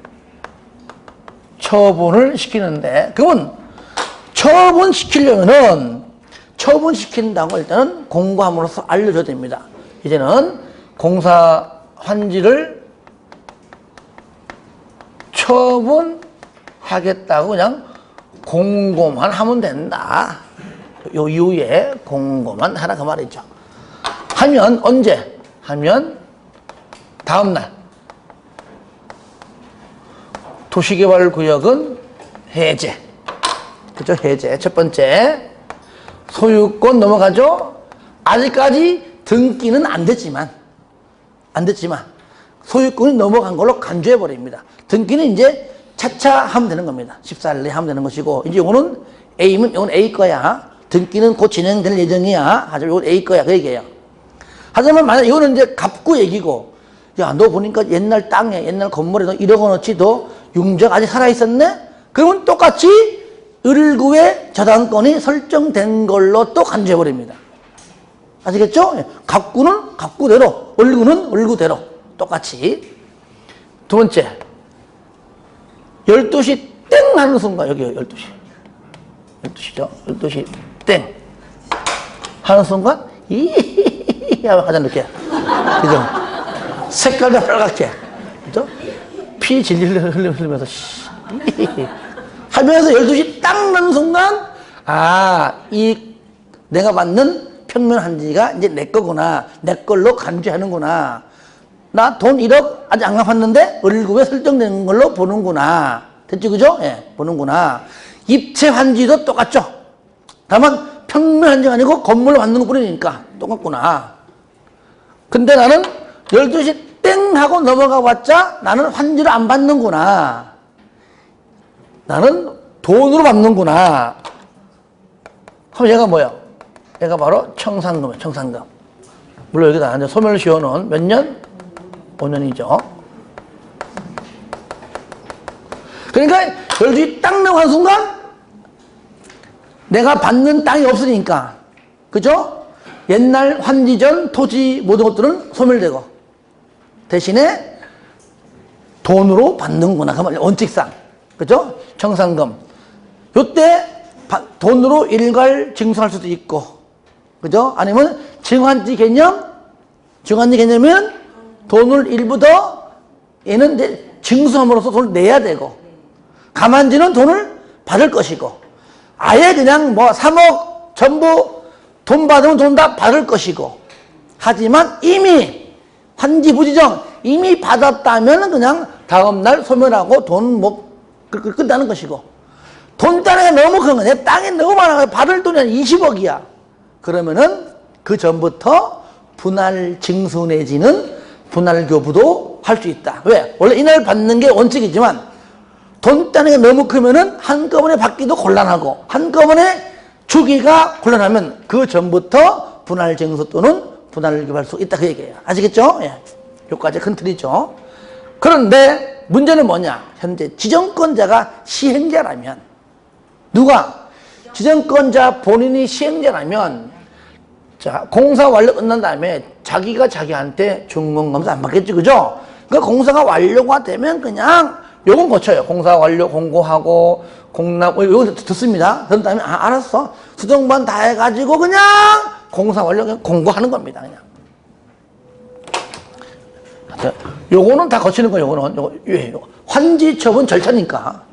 처분을 시키는데, 그러면 처분시킨다고 일단은 공고함으로써 알려줘야 됩니다. 이제는 공사 환지를 처분하겠다고 그냥 공고만 하면 된다. 요 이후에 공고만 하라 그 말이죠. 하면 언제? 하면 다음날. 도시개발구역은 해제. 그죠? 해제. 첫 번째. 소유권 넘어가죠? 아직까지 등기는 안 됐지만 소유권이 넘어간 걸로 간주해버립니다. 등기는 이제 차차 하면 되는 겁니다. 14일 내에 하면 되는 것이고, 이제 이거는 A면 이건 A 거야. 등기는 곧 진행될 예정이야. 하지만 이건 A 거야. 그 얘기예요. 하지만 만약 이거는 이제 갑구 얘기고, 야, 너 보니까 옛날 땅에, 옛날 건물에 너 1억 원어치 너 융자가 아직 살아있었네? 그러면 똑같이 을구의 저당권이 설정된 걸로 또 간주해버립니다. 아시겠죠? 예. 갑구는 갑구대로, 을구는 을구대로 똑같이. 두 번째, 12시 땡 하는 순간, 여기요, 12시. 12시죠? 12시 땡 하는 순간, 이히히히 하면 가장 늦게. 그죠? 색깔도 빨갛게. 그죠? 피 질질 흘리면서, 하면서 12시 딱 나는 순간, 아, 내가 받는 평면 한지가 이제 내 거구나. 내 걸로 간주하는구나. 나 돈 1억 아직 안 갚았는데 을구에 설정된 걸로 보는구나. 됐죠? 그죠? 예, 보는구나. 입체 환지도 똑같죠? 다만 평면 한지가 아니고 건물로 받는 것 뿐이니까 똑같구나. 근데 나는 12시 땡 하고 넘어가 봤자 나는 환지를 안 받는구나. 나는 돈으로 받는구나. 그럼 얘가 뭐야? 얘가 바로 청산금이에요. 청산금. 물론 여기다 이제 소멸시효는 몇 년? 5년이죠. 그러니까 12시 딱 넘어간 순간 내가 받는 땅이 없으니까, 그죠? 옛날 환지전 토지 모든 것들은 소멸되고 대신에 돈으로 받는구나. 그러면 원칙상, 그죠? 청산금. 요때 돈으로 일괄 징수할 수도 있고, 그죠? 아니면 증환지 개념? 증환지 개념은 돈을 일부 더 얘는 이제 징수함으로써 돈을 내야 되고, 가만지는 돈을 받을 것이고, 아예 그냥 뭐 3억 전부 돈 받으면 돈 다 받을 것이고, 하지만 이미 환지 부지정 이미 받았다면 그냥 다음날 소멸하고 돈 뭐 끝나는 것이고, 돈 땅이 너무 큰 거야. 내 땅이 너무 많아. 받을 돈이 한 20억이야. 그러면은 그 전부터 분할 징수 내지는 분할 교부도 할 수 있다. 왜? 원래 이날 받는 게 원칙이지만 돈 단위가 너무 크면은 한꺼번에 받기도 곤란하고 한꺼번에 주기가 곤란하면 그 전부터 분할 징수 또는 분할 교부할 수 있다. 그 얘기예요. 아시겠죠? 예. 요까지 큰 틀이죠. 그런데 문제는 뭐냐? 현재 지정권자가 시행자라면, 누가? 지정권자 본인이 시행자라면, 자, 공사 완료 끝난 다음에 자기가 자기한테 준공검사 안 받겠지, 그죠? 그 공사가 완료가 되면 그냥 요건 고쳐요. 공사 완료 공고하고 공납, 요거 듣습니다. 그런 다음에, 아, 알았어. 수정반 다 해가지고 그냥 공사 완료 그냥 공고하는 겁니다, 그냥. 요거는 다 거치는 거예요, 요거. 환지처분 절차니까.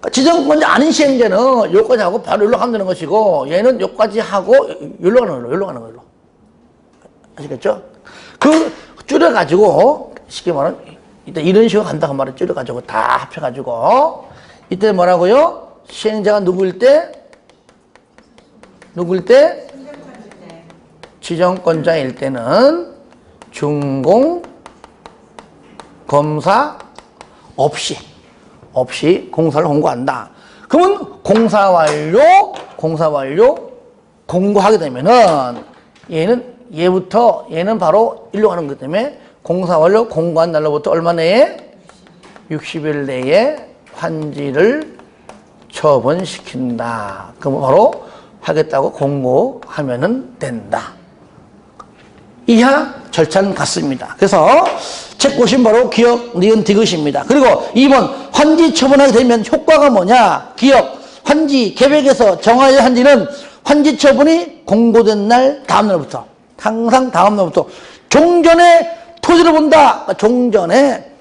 지정권자 아닌 시행자는 요까지 하고 바로 연락 하면 되는 것이고, 얘는 요까지 하고 연락하는 걸로. 아시겠죠? 그 줄여가지고, 쉽게 말하면, 이때 이런 식으로 간다고 말을 줄여가지고 다 합쳐가지고, 이때 뭐라고요? 시행자가 누구일 때? 지정권자일 때는 준공, 검사 없이 공사를 공고한다. 그러면 공사 완료 공고하게 되면은 얘는 바로 일로 가는 거기 때문에 공사 완료 공고한 날로부터 얼마 내에? 60일 내에 환지를 처분시킨다. 그럼 바로 하겠다고 공고하면은 된다. 이하 절차는 같습니다. 그래서 책 보시면 바로 기억, 니은, 디귿입니다. 그리고 2번 환지 처분하게 되면 효과가 뭐냐? 기억, 환지 계획에서 정하여야 한지는 환지 처분이 공고된 날 다음 날부터, 항상 다음 날부터 종전에 토지를 본다. 종전에,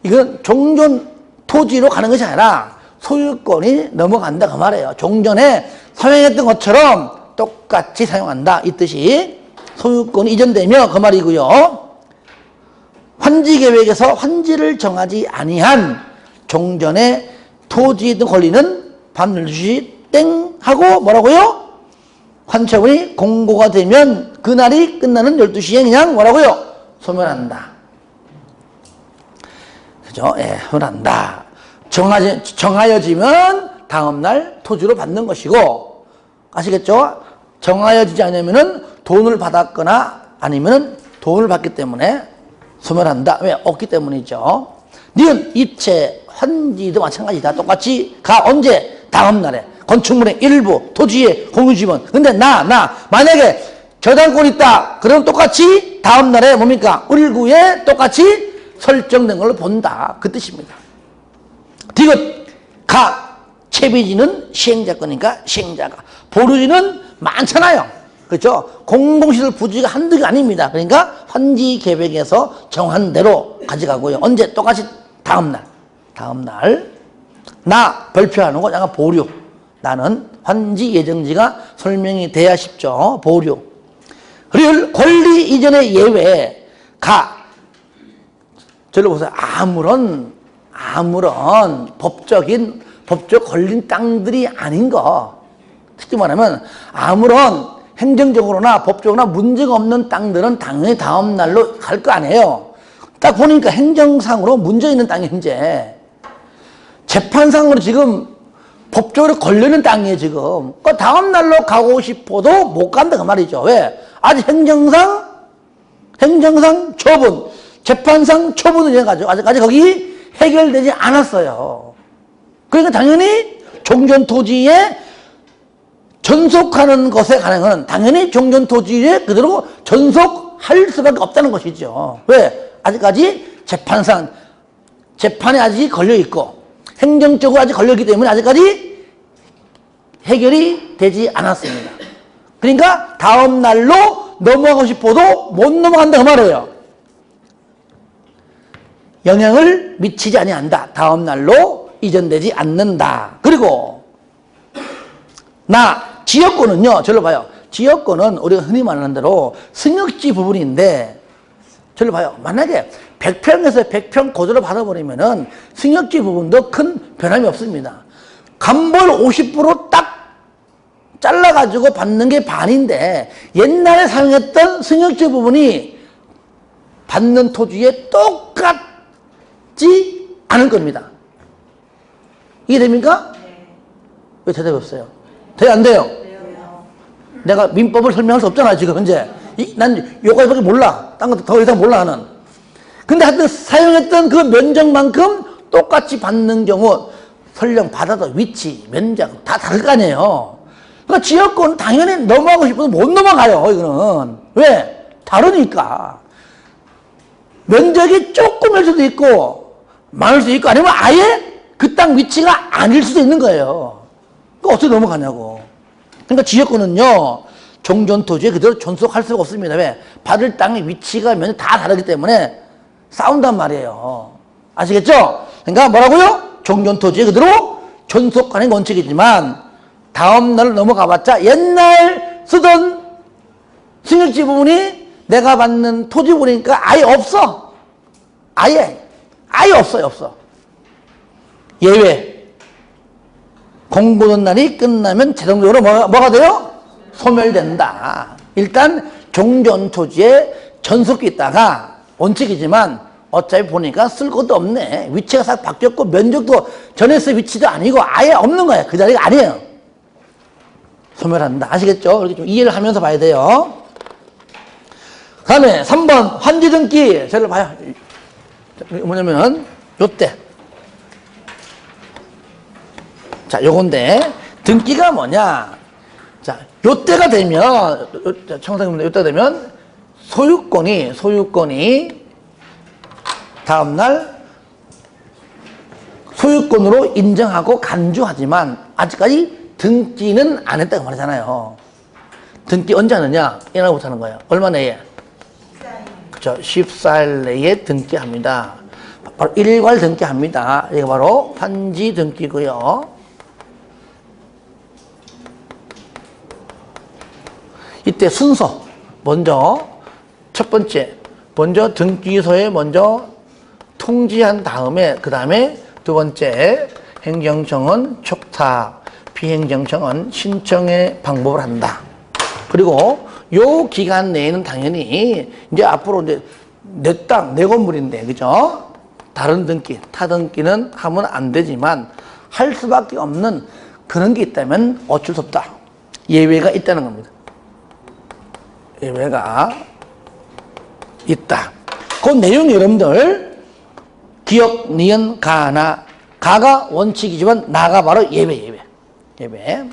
이건 종전 토지로 가는 것이 아니라 소유권이 넘어간다 그 말이에요. 종전에 사용했던 것처럼 똑같이 사용한다 이 뜻이. 소유권이 이전되며 그 말이고요. 환지 계획에서 환지를 정하지 아니한 종전에 토지 등 권리는 밤 12시 땡 하고 뭐라고요? 환처분이 공고가 되면 그날이 끝나는 12시에 그냥 뭐라고요? 소멸한다. 그죠? 예, 소멸한다. 정하여지면 다음날 토지로 받는 것이고, 아시겠죠? 정하여지지 않으면은 돈을 받았거나 아니면은 돈을 받기 때문에 소멸한다. 왜? 없기 때문이죠. 니은, 입체, 환지도 마찬가지다. 똑같이 가 언제? 다음날에 건축물의 일부, 토지의 공유지분. 근데 만약에 저당권 있다. 그럼 똑같이 다음날에 뭡니까? 을구에 똑같이 설정된 걸로 본다. 그 뜻입니다. 디귿, 가, 채비지는 시행자권이니까 시행자가. 보류지는 많잖아요. 그렇죠? 공공시설 부지가 한두 개 아닙니다. 그러니까 환지 계획에서 정한 대로 가져가고요. 언제? 똑같이 다음날. 나 발표하는 거 약간 보류. 나는 환지 예정지가 설명이 돼야 쉽죠. 보류. 그리고 권리 이전의 예외. 가. 저를 보세요. 아무런 법적 걸린 땅들이 아닌 거. 특히 말하면 아무런 행정적으로나 법적으로나 문제가 없는 땅들은 당연히 다음 날로 갈 거 아니에요. 딱 보니까 행정상으로 문제 있는 땅이 현재. 재판상으로 지금 법적으로 걸리는 땅이에요, 지금. 그 다음 날로 가고 싶어도 못 간다, 그 말이죠. 왜? 아직 행정상 처분, 재판상 처분을 해가지고 아직까지 거기 해결되지 않았어요. 그러니까 당연히 종전토지에 전속하는 것에 관한 건 당연히 종전토지에 그대로 전속할 수밖에 없다는 것이죠. 왜? 아직까지 재판에 아직 걸려있고 행정적으로 아직 걸렸기 때문에 아직까지 해결이 되지 않았습니다. 그러니까 다음 날로 넘어가고 싶어도 못 넘어간다 그 말이에요. 영향을 미치지 아니한다. 다음 날로 이전되지 않는다. 그리고 지역권은요. 저를 봐요. 지역권은 우리가 흔히 말하는 대로 승역지 부분인데 저를 봐요. 만약에 100평에서 100평 고도로 받아버리면은 승역지 부분도 큰 변함이 없습니다. 간벌 50% 잘라가지고 받는 게 반인데 옛날에 사용했던 승역지 부분이 받는 토지에 똑같지 않을 겁니다. 이해됩니까? 네. 왜 대답이 없어요? 돼요, 안 돼요? 네. 내가 민법을 설명할 수 없잖아, 지금 현재. 난 요거밖에 몰라. 딴 것도 더 이상 몰라, 하는. 근데 하여튼 사용했던 그 면적만큼 똑같이 받는 경우 설령 받아도 위치, 면적 다 다를 거 아니에요. 그러니까 지역권은 당연히 넘어가고 싶어도 못 넘어가요, 이거는. 왜? 다르니까. 면적이 조금일 수도 있고 많을 수도 있고 아니면 아예 그 땅 위치가 아닐 수도 있는 거예요. 그러니까 어떻게 넘어가냐고. 그러니까 지역권은요. 종전토지에 그대로 존속할 수가 없습니다. 왜? 받을 땅의 위치가 면적이 다 다르기 때문에 싸운단 말이에요. 아시겠죠? 그러니까 뭐라고요? 종전토지에 그대로 존속하는 원칙이지만 다음 날 넘어가봤자 옛날 쓰던 승역지 부분이 내가 받는 토지 부분이니까 아예 없어. 아예 없어. 예외. 공고된 날이 끝나면 자동적으로 뭐가 돼요? 소멸된다. 일단 종전토지에 전속이 있다가 원칙이지만 어차피 보니까 쓸 것도 없네. 위치가 싹 바뀌었고 면적도 전에 쓸 위치도 아니고 아예 없는 거야. 그 자리가 아니에요. 소멸한다. 아시겠죠? 이렇게 좀 이해를 하면서 봐야 돼요. 그 다음에 3번 환지등기. 저를 봐요. 뭐냐면 요때. 자, 요건데 등기가 뭐냐? 자, 요때가 되면 청산입니다. 요때가 되면 소유권이 다음날 소유권으로 인정하고 간주하지만 아직까지 등기는 안 했다고 말하잖아요. 등기 언제 하느냐? 이날부터 하는 거예요. 얼마 내에? 14일. 그렇죠. 14일 내에 등기합니다. 바로 일괄 등기합니다. 이게 바로 환지 등기고요. 이때 순서 먼저 첫 번째 먼저 등기소에 먼저 통지한 다음에 그 다음에 두 번째 행정청은 촉탁, 비행정청은 신청의 방법을 한다. 그리고 요 기간 내에는 당연히 이제 앞으로 이제 내 땅, 내 건물인데 그죠? 다른 등기, 타 등기는 하면 안 되지만 할 수밖에 없는 그런 게 있다면 어쩔 수 없다. 예외가 있다는 겁니다. 예외가 있다. 그 내용 여러분들 기억, 니은, 가나 가가 원칙이지만 나가 바로 예외. 계획.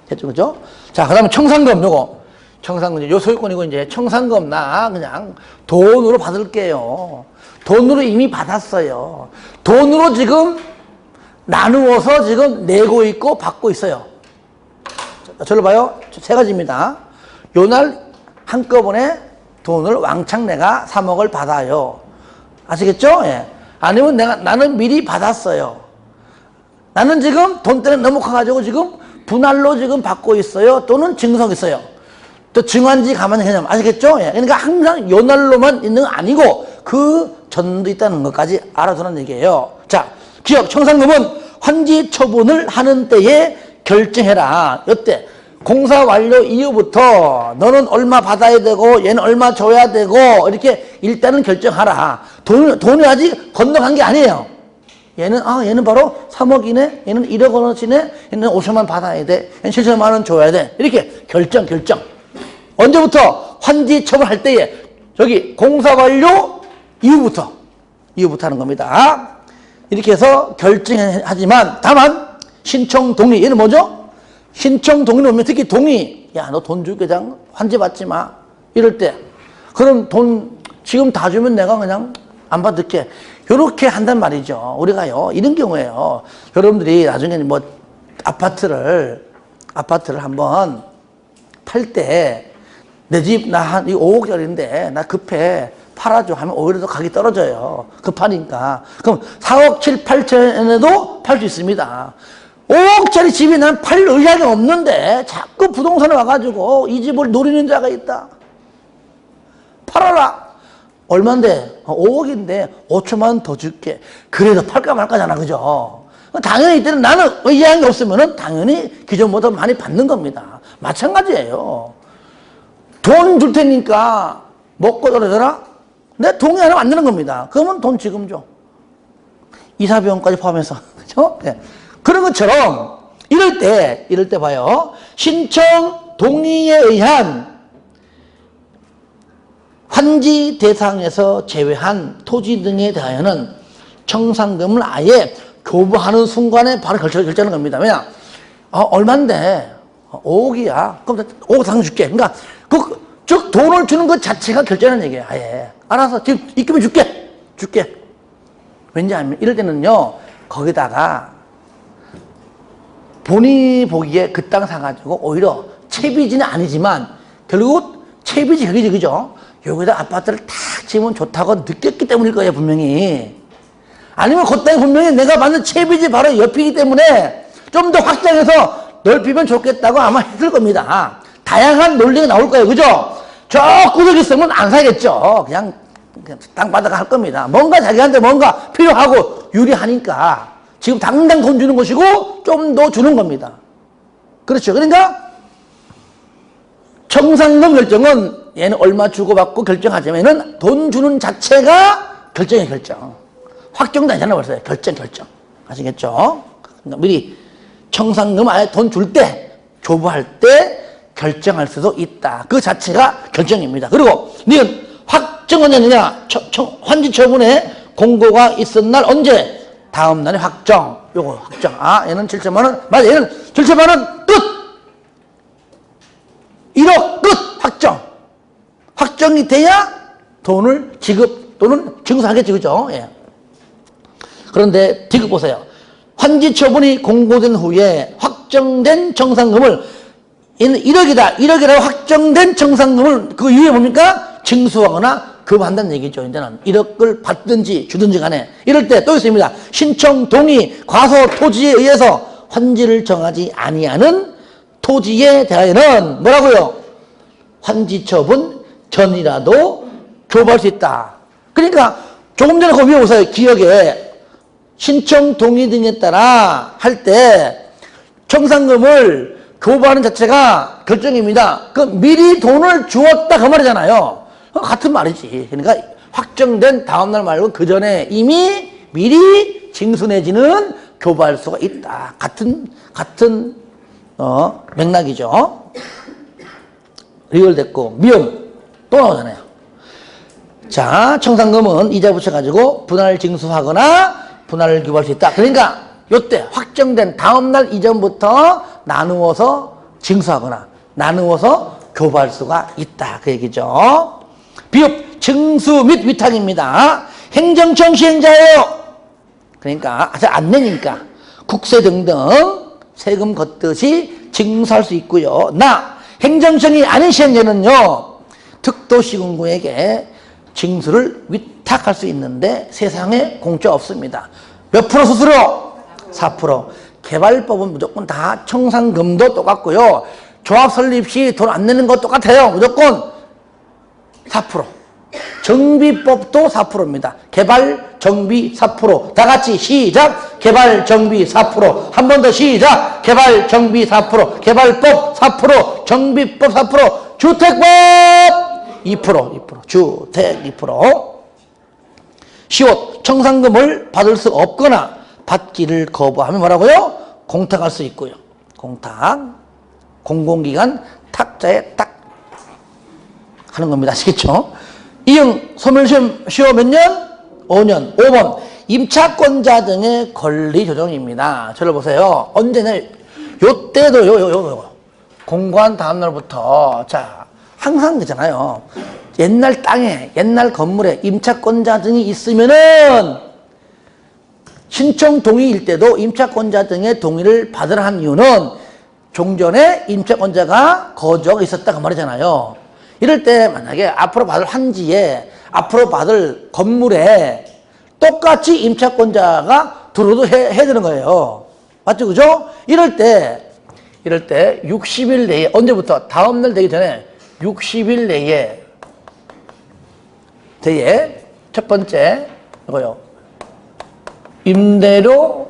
됐죠, 그죠? 자, 그 다음에 청산금, 요거. 청산금, 요 소유권이고, 이제 청산금 나 그냥 돈으로 받을게요. 돈으로 이미 받았어요. 돈으로 지금 나누어서 지금 내고 있고 받고 있어요. 자, 저를 봐요. 세 가지입니다. 요날 한꺼번에 돈을 왕창 내가 3억을 받아요. 아시겠죠? 예. 아니면 나는 미리 받았어요. 나는 지금 돈 때문에 너무 커가지고 지금 분할로 지금 받고 있어요. 또는 증석 있어요. 또 증환지 가만히 개념 아시겠죠? 예. 그러니까 항상 요 날로만 있는 거 아니고 그 전도 있다는 것까지 알아두는 얘기예요. 자, 기억 청산금은 환지 처분을 하는 때에 결정해라. 이때 공사 완료 이후부터 너는 얼마 받아야 되고 얘는 얼마 줘야 되고 이렇게 일단은 결정하라. 돈이 아직 건너간 게 아니에요. 얘는 바로 3억이네, 얘는 1억 원어치네, 얘는 50만 받아야 돼, 얘는 7천만 원 줘야 돼. 이렇게 결정. 언제부터? 환지 처분할 때에 저기 공사 완료 이후부터 하는 겁니다. 이렇게 해서 결정하지만 다만 신청 동의, 얘는 뭐죠? 신청 동의는 오면 특히 동의, 야, 너 돈 줄게, 그냥 환지 받지 마. 이럴 때. 그럼 돈 지금 다 주면 내가 그냥 안 받을게. 요렇게 한단 말이죠. 우리가요, 이런 경우에요. 여러분들이 나중에 뭐 아파트를 한번 팔 때 내 집 나 한 5억짜리인데 나 급해. 팔아줘 하면 오히려 더 가격이 떨어져요. 급하니까. 그럼 4억 7, 8천에도 팔 수 있습니다. 5억짜리 집이 난 팔 의향이 없는데 자꾸 부동산에 와가지고 이 집을 노리는 자가 있다. 팔아라. 얼만데? 5억인데 5천만 원 더 줄게. 그래도 팔까 말까잖아. 그죠? 당연히 이때는 나는 의향이 없으면은 당연히 기존보다 많이 받는 겁니다. 마찬가지예요. 돈 줄 테니까 먹고 떨어져라? 내 동의 안 하면 안 되는 겁니다. 그러면 돈 지금 줘. 이사비용까지 포함해서. 그죠? 네. 그런 것처럼 이럴 때 봐요. 신청 동의에 의한 환지 대상에서 제외한 토지 등에 대하여는 청산금을 아예 교부하는 순간에 바로 결정하는 겁니다. 왜냐? 얼만데? 5억이야. 그럼 5억 당장 줄게. 그러니까 즉 돈을 주는 것 자체가 결정하는 얘기예요. 아예. 알아서 지금 입금해 줄게. 왜냐하면 이럴 때는요. 거기다가 본인이 보기에 그 땅 사가지고 오히려 채비지는 아니지만 결국 채비지 그게 그죠? 여기다 아파트를 탁 지으면 좋다고 느꼈기 때문일 거예요, 분명히. 아니면 그 땅이 분명히 내가 받는 채비지 바로 옆이기 때문에 좀 더 확장해서 넓히면 좋겠다고 아마 했을 겁니다. 다양한 논리가 나올 거예요, 그죠? 저 구석이 있으면 안 사겠죠. 그냥 땅바닥 할 겁니다. 뭔가 자기한테 뭔가 필요하고 유리하니까 지금 당장 돈 주는 것이고 좀 더 주는 겁니다. 그렇죠. 그러니까 청산금 결정은 얘는 얼마 주고받고 결정하지만 얘는 돈 주는 자체가 결정이에요, 결정. 확정도 아니잖아요, 벌써. 결정. 아시겠죠? 그러니까 미리 청산금 아예 돈 줄 때, 조부할 때 결정할 수도 있다. 그 자체가 결정입니다. 그리고 니은 확정은 아니냐? 환지 처분에 공고가 있은 날 언제? 다음 날에 확정. 요거 확정. 얘는 7천만 원. 맞아, 얘는 7천만 원 끝! 1억 끝! 확정. 확정이 돼야 돈을 지급 또는 증수하겠지, 그죠? 예. 그런데 뒤끝 보세요. 환지 처분이 공고된 후에 확정된 청산금을 1억이라고 확정된 청산금을 그 이후에 뭡니까? 징수하거나 금한다는 얘기죠. 이제는 1억을 받든지 주든지 간에 이럴 때 또 있습니다. 신청 동의 과소 토지에 의해서 환지를 정하지 아니하는 토지에 대하여는 뭐라고요? 환지 처분 전이라도 교부할 수 있다. 그러니까 조금 전에 거기 보세요. 기억에 신청 동의 등에 따라 할 때 청산금을 교부하는 자체가 결정입니다. 그 미리 돈을 주었다 그 말이잖아요. 같은 말이지. 그러니까 확정된 다음날 말고 그 전에 이미 미리 징수 내지는 교부할 수가 있다. 같은 맥락이죠. 리얼됐고 미음 또 나오잖아요. 자, 청산금은 이자 붙여가지고 분할 징수하거나 분할을 교부할 수 있다. 그러니까 요때 확정된 다음날 이전부터 나누어서 징수하거나 나누어서 교부할 수가 있다. 그 얘기죠. 비읍 증수 및 위탁입니다. 행정청 시행자예요. 그러니까 아직 안 내니까 국세 등등 세금 걷듯이 징수할 수 있고요. 행정청이 아닌 시행자는요. 특도시군구에게 징수를 위탁할 수 있는데 세상에 공짜 없습니다. 몇 프로 수수료? 4%. 개발법은 무조건 다 청산금도 똑같고요. 조합 설립 시 돈 안 내는 거 똑같아요. 무조건 4%. 정비법도 4%입니다. 개발, 정비 4%. 다 같이 시작. 개발, 정비 4%. 한 번 더 시작. 개발, 정비 4%. 개발법 4%. 정비법 4%. 주택법 2%. 주택 2%. 10호 청산금을 받을 수 없거나 받기를 거부하면 뭐라고요? 공탁할 수 있고요. 공탁. 공공기관 탁자에 딱 하는 겁니다. 아시겠죠? 이응 소멸시효 몇 년? 5년. 5번 임차권자 등의 권리 조정입니다. 저를 보세요. 언제냐? 요때도 공고한 다음날부터 자 항상 그잖아요. 옛날 땅에 옛날 건물에 임차권자 등이 있으면은 신청 동의일 때도 임차권자 등의 동의를 받으라 한 이유는 종전에 임차권자가 거주하고 있었다 그 말이잖아요. 이럴 때 만약에 앞으로 받을 환지에 앞으로 받을 건물에 똑같이 임차권자가 들어도 해야 되는 거예요. 맞죠? 그죠? 이럴 때 60일 내에 언제부터? 다음날 되기 전에 60일 내에 첫 번째 이거요. 임대료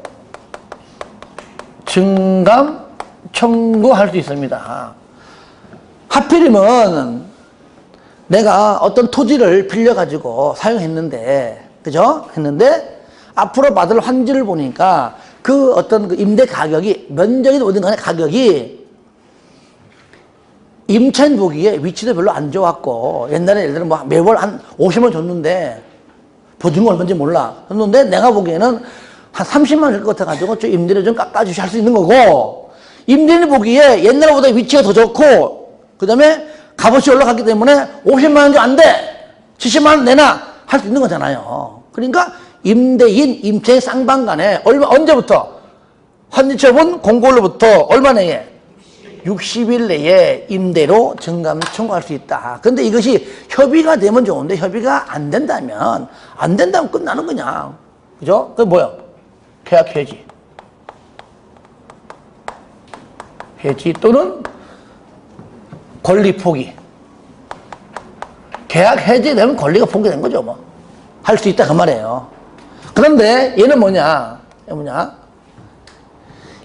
증감 청구할 수 있습니다. 하필이면 내가 어떤 토지를 빌려가지고 사용했는데, 그죠? 했는데, 앞으로 받을 환지를 보니까 그 어떤 그 임대 가격이, 면적이 어딘 간에 가격이 임차인 보기에 위치도 별로 안 좋았고, 옛날에 예를 들어 뭐 매월 한 50만 줬는데, 보증금 얼마인지 몰라. 그런데 내가 보기에는 한 30만 원 줄 것 같아가지고 저 임대료 좀 깎아주시 할 수 있는 거고, 임대인이 보기에 옛날보다 위치가 더 좋고, 그 다음에 값어치 올라갔기 때문에 50만 원 좀 안 돼! 70만 원 내놔! 할 수 있는 거잖아요. 그러니까 임대인, 임차인 쌍방 간에 언제부터? 환지처분 공고일로부터 얼마 내에? 60일 내에 임대료 증감 청구할 수 있다. 그런데 이것이 협의가 되면 좋은데 협의가 안 된다면 끝나는 거냐. 그죠? 그게 뭐야? 계약 해지. 해지 또는 권리 포기. 계약 해지되면 권리가 포기된 거죠, 뭐. 할 수 있다, 그 말이에요. 그런데 얘는 뭐냐?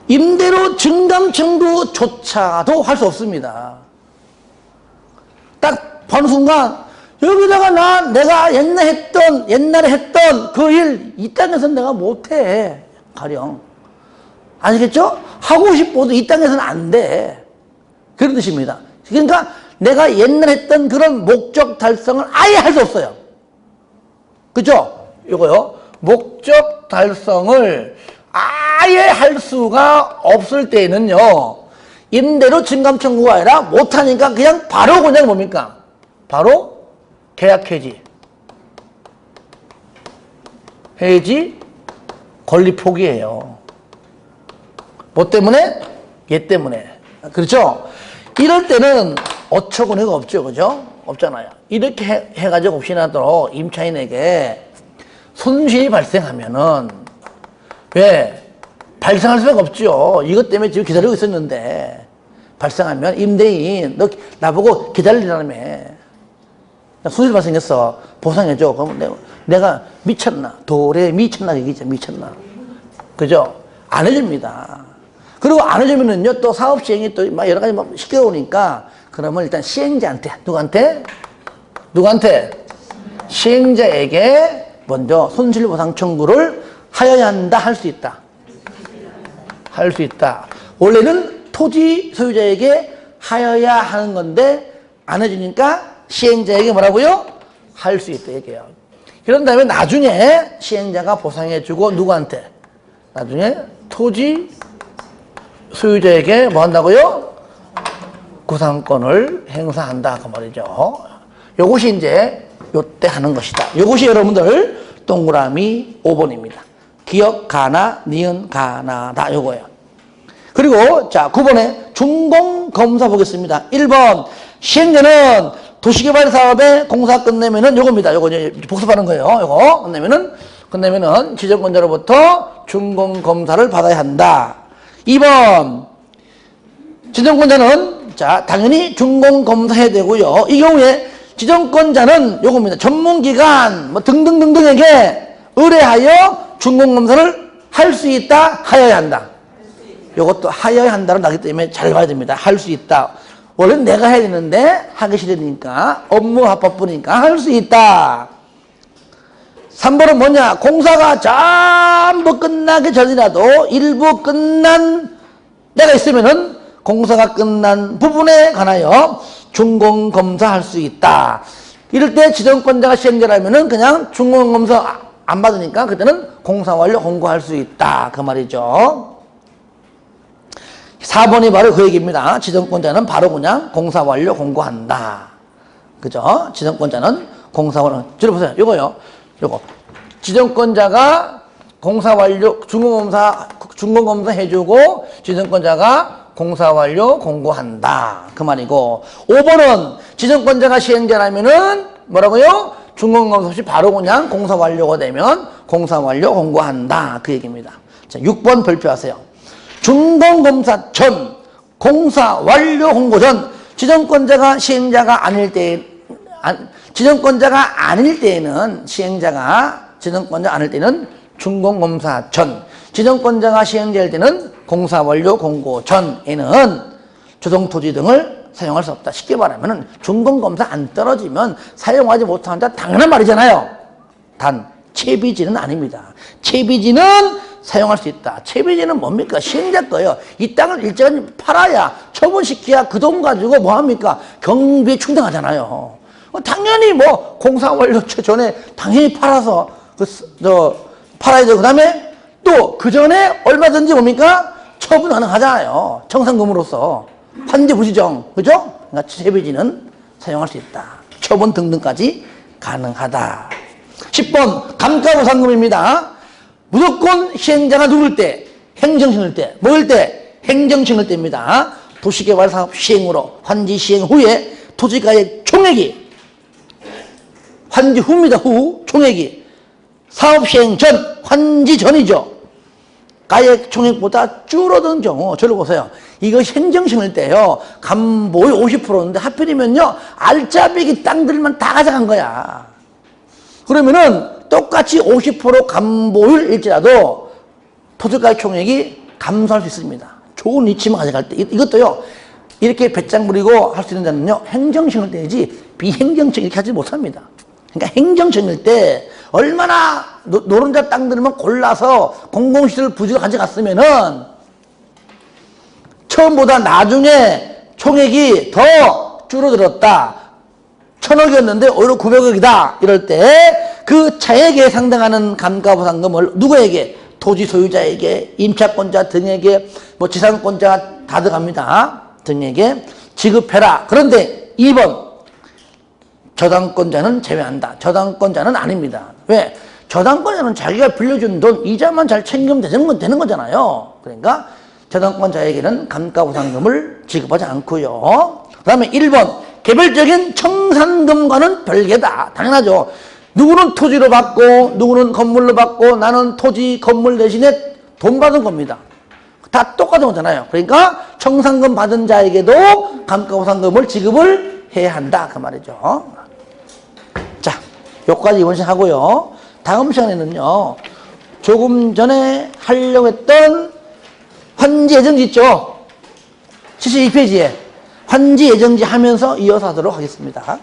임대료 증감 청구조차도 할 수 없습니다. 딱 보는 순간, 여기다가 내가 옛날에 했던 그 일, 이 땅에서는 내가 못해. 가령. 아시겠죠? 하고 싶어도 이 땅에서는 안 돼. 그런 뜻입니다. 그러니까 내가 옛날에 했던 그런 목적 달성을 아예 할 수 없어요. 그죠? 이거요. 목적 달성을 아예 할 수가 없을 때는요, 임대료 증감 청구가 아니라 못하니까 그냥 바로 뭡니까? 바로 계약 해지. 해지, 권리 포기예요. 뭐 때문에? 얘 때문에. 그렇죠? 이럴 때는 어처구니가 없죠. 그죠? 없잖아요. 이렇게 해가지고 혹시나도 임차인에게 손실이 발생하면은 왜? 발생할 수가 없죠. 이것 때문에 지금 기다리고 있었는데 발생하면 임대인 너 나보고 기다리라며. 손실 발생했어. 보상해줘. 그러면 내가 미쳤나? 돌에 미쳤나? 얘기죠. 미쳤나? 그죠? 안 해줍니다. 그리고 안 해주면은요, 또 사업 시행이 또 막 여러 가지 막 시끄러우니까, 그러면 일단 시행자한테, 누구한테? 시행자에게 먼저 손실보상 청구를 하여야 한다, 할 수 있다. 할 수 있다. 원래는 토지 소유자에게 하여야 하는 건데, 안 해주니까 시행자에게 뭐라고요? 할 수 있다, 얘기해요. 그런 다음에 나중에 시행자가 보상해주고, 누구한테? 나중에 토지 소유자에게 뭐 한다고요? 구상권을 행사한다 그 말이죠. 요것이 이제 요때 하는 것이다. 요것이 여러분들 동그라미 5번입니다. 기역 가나 니은 가나다 요거예요. 그리고 자 9번에 준공검사 보겠습니다. 1번 시행자는 도시개발사업에 공사 끝내면은 요겁니다. 요거 이제 복습하는 거예요. 요거 끝내면은 지정권자로부터 준공검사를 받아야 한다. 2번 지정권자는 자 당연히 준공검사해야 되고요. 이 경우에 지정권자는 요겁니다. 전문기관 뭐 등등등등에게 의뢰하여 준공검사를 할 수 있다 하여야 한다. 요것도 하여야 한다로 나기 때문에 잘 봐야 됩니다. 할 수 있다. 원래는 내가 해야 되는데 하기 싫으니까 업무 합법부니까 할 수 있다. 3번은 뭐냐? 공사가 전부 끝나기 전이라도 일부 끝난 때가 있으면은 공사가 끝난 부분에 관하여 준공검사할 수 있다. 이럴 때 지정권자가 시행자라면은 그냥 준공검사 안 받으니까 그때는 공사 완료 공고할 수 있다. 그 말이죠. 4번이 바로 그 얘기입니다. 지정권자는 바로 그냥 공사 완료 공고한다. 그죠? 지정권자는 공사 완료. 들어보세요. 요거요. 요거. 지정권자가 공사 완료, 준공검사 해주고 지정권자가 공사 완료 공고한다. 그 말이고. 5번은 지정권자가 시행자라면은 뭐라고요? 준공검사 없이 바로 그냥 공사 완료가 되면 공사 완료 공고한다. 그 얘기입니다. 자, 6번 발표하세요. 준공검사 전, 공사 완료 공고 전, 지정권자가 시행자가 아닐 때, 지정권자가 아닐 때에는 지정권자 아닐 때는 준공검사 전, 지정권자가 시행자일 때는 공사 완료 공고 전에는 조성토지 등을 사용할 수 없다. 쉽게 말하면 준공검사 안 떨어지면 사용하지 못한다. 당연한 말이잖아요. 단 채비지는 아닙니다. 채비지는 사용할 수 있다. 채비지는 뭡니까? 시행자 거예요. 이 땅을 일제히 팔아야 처분시켜야 그 돈 가지고 뭐합니까? 경비에 충당하잖아요. 당연히 뭐 공사 완료 전에 당연히 팔아서 팔아야 되고 그다음에 또 그 전에 얼마든지 뭡니까? 처분 가능하잖아요. 청산금으로서 환지 부지정 그죠? 그러니까 채비지는 사용할 수 있다. 처분 등등까지 가능하다. 10번 감가보상금입니다. 무조건 시행자가 누굴 때? 행정심을 때. 뭐일 때? 행정심을 때입니다. 도시개발사업 시행으로 환지 시행 후에 토지가액 총액이 환지 후입니다. 후 총액이 사업 시행 전 환지 전이죠. 가액 총액보다 줄어든 경우 저를 보세요. 이거 행정심을 때요. 감보의 50%인데 하필이면요. 알짜배기 땅들만 다 가져간 거야. 그러면은 똑같이 50% 감보율일지라도 토지가액 총액이 감소할 수 있습니다. 좋은 위치만 가져갈 때 이것도요. 이렇게 배짱 부리고 할 수 있는 자는요. 행정심을 때이지 비행정심 이렇게 하지 못합니다. 그러니까 행정심일 때 얼마나 노른자 땅들만 골라서 공공시설 부지로 가져갔으면은 처음보다 나중에 총액이 더 줄어들었다. 1,000억이었는데 오히려 900억이다. 이럴 때 그 차액에 상당하는 감가보상금을 누구에게? 토지 소유자에게, 임차권자 등에게, 뭐 지상권자 다 들어갑니다. 등에게 지급해라. 그런데 2번 저당권자는 제외한다. 저당권자는 아닙니다. 왜? 저당권자는 자기가 빌려준 돈 이자만 잘 챙기면 되는 거잖아요. 그러니까 저당권자에게는 감가보상금을 지급하지 않고요. 그 다음에 1번 개별적인 청산금과는 별개다. 당연하죠. 누구는 토지로 받고 누구는 건물로 받고 나는 토지 건물 대신에 돈 받은 겁니다. 다 똑같은 거잖아요. 그러니까 청산금 받은 자에게도 감가보상금을 지급을 해야 한다. 그 말이죠. 자, 여기까지 이번 시간 하고요. 다음 시간에는요. 조금 전에 하려고 했던 환지 예정지 있죠? 72페이지에 환지 예정지 하면서 이어서 하도록 하겠습니다.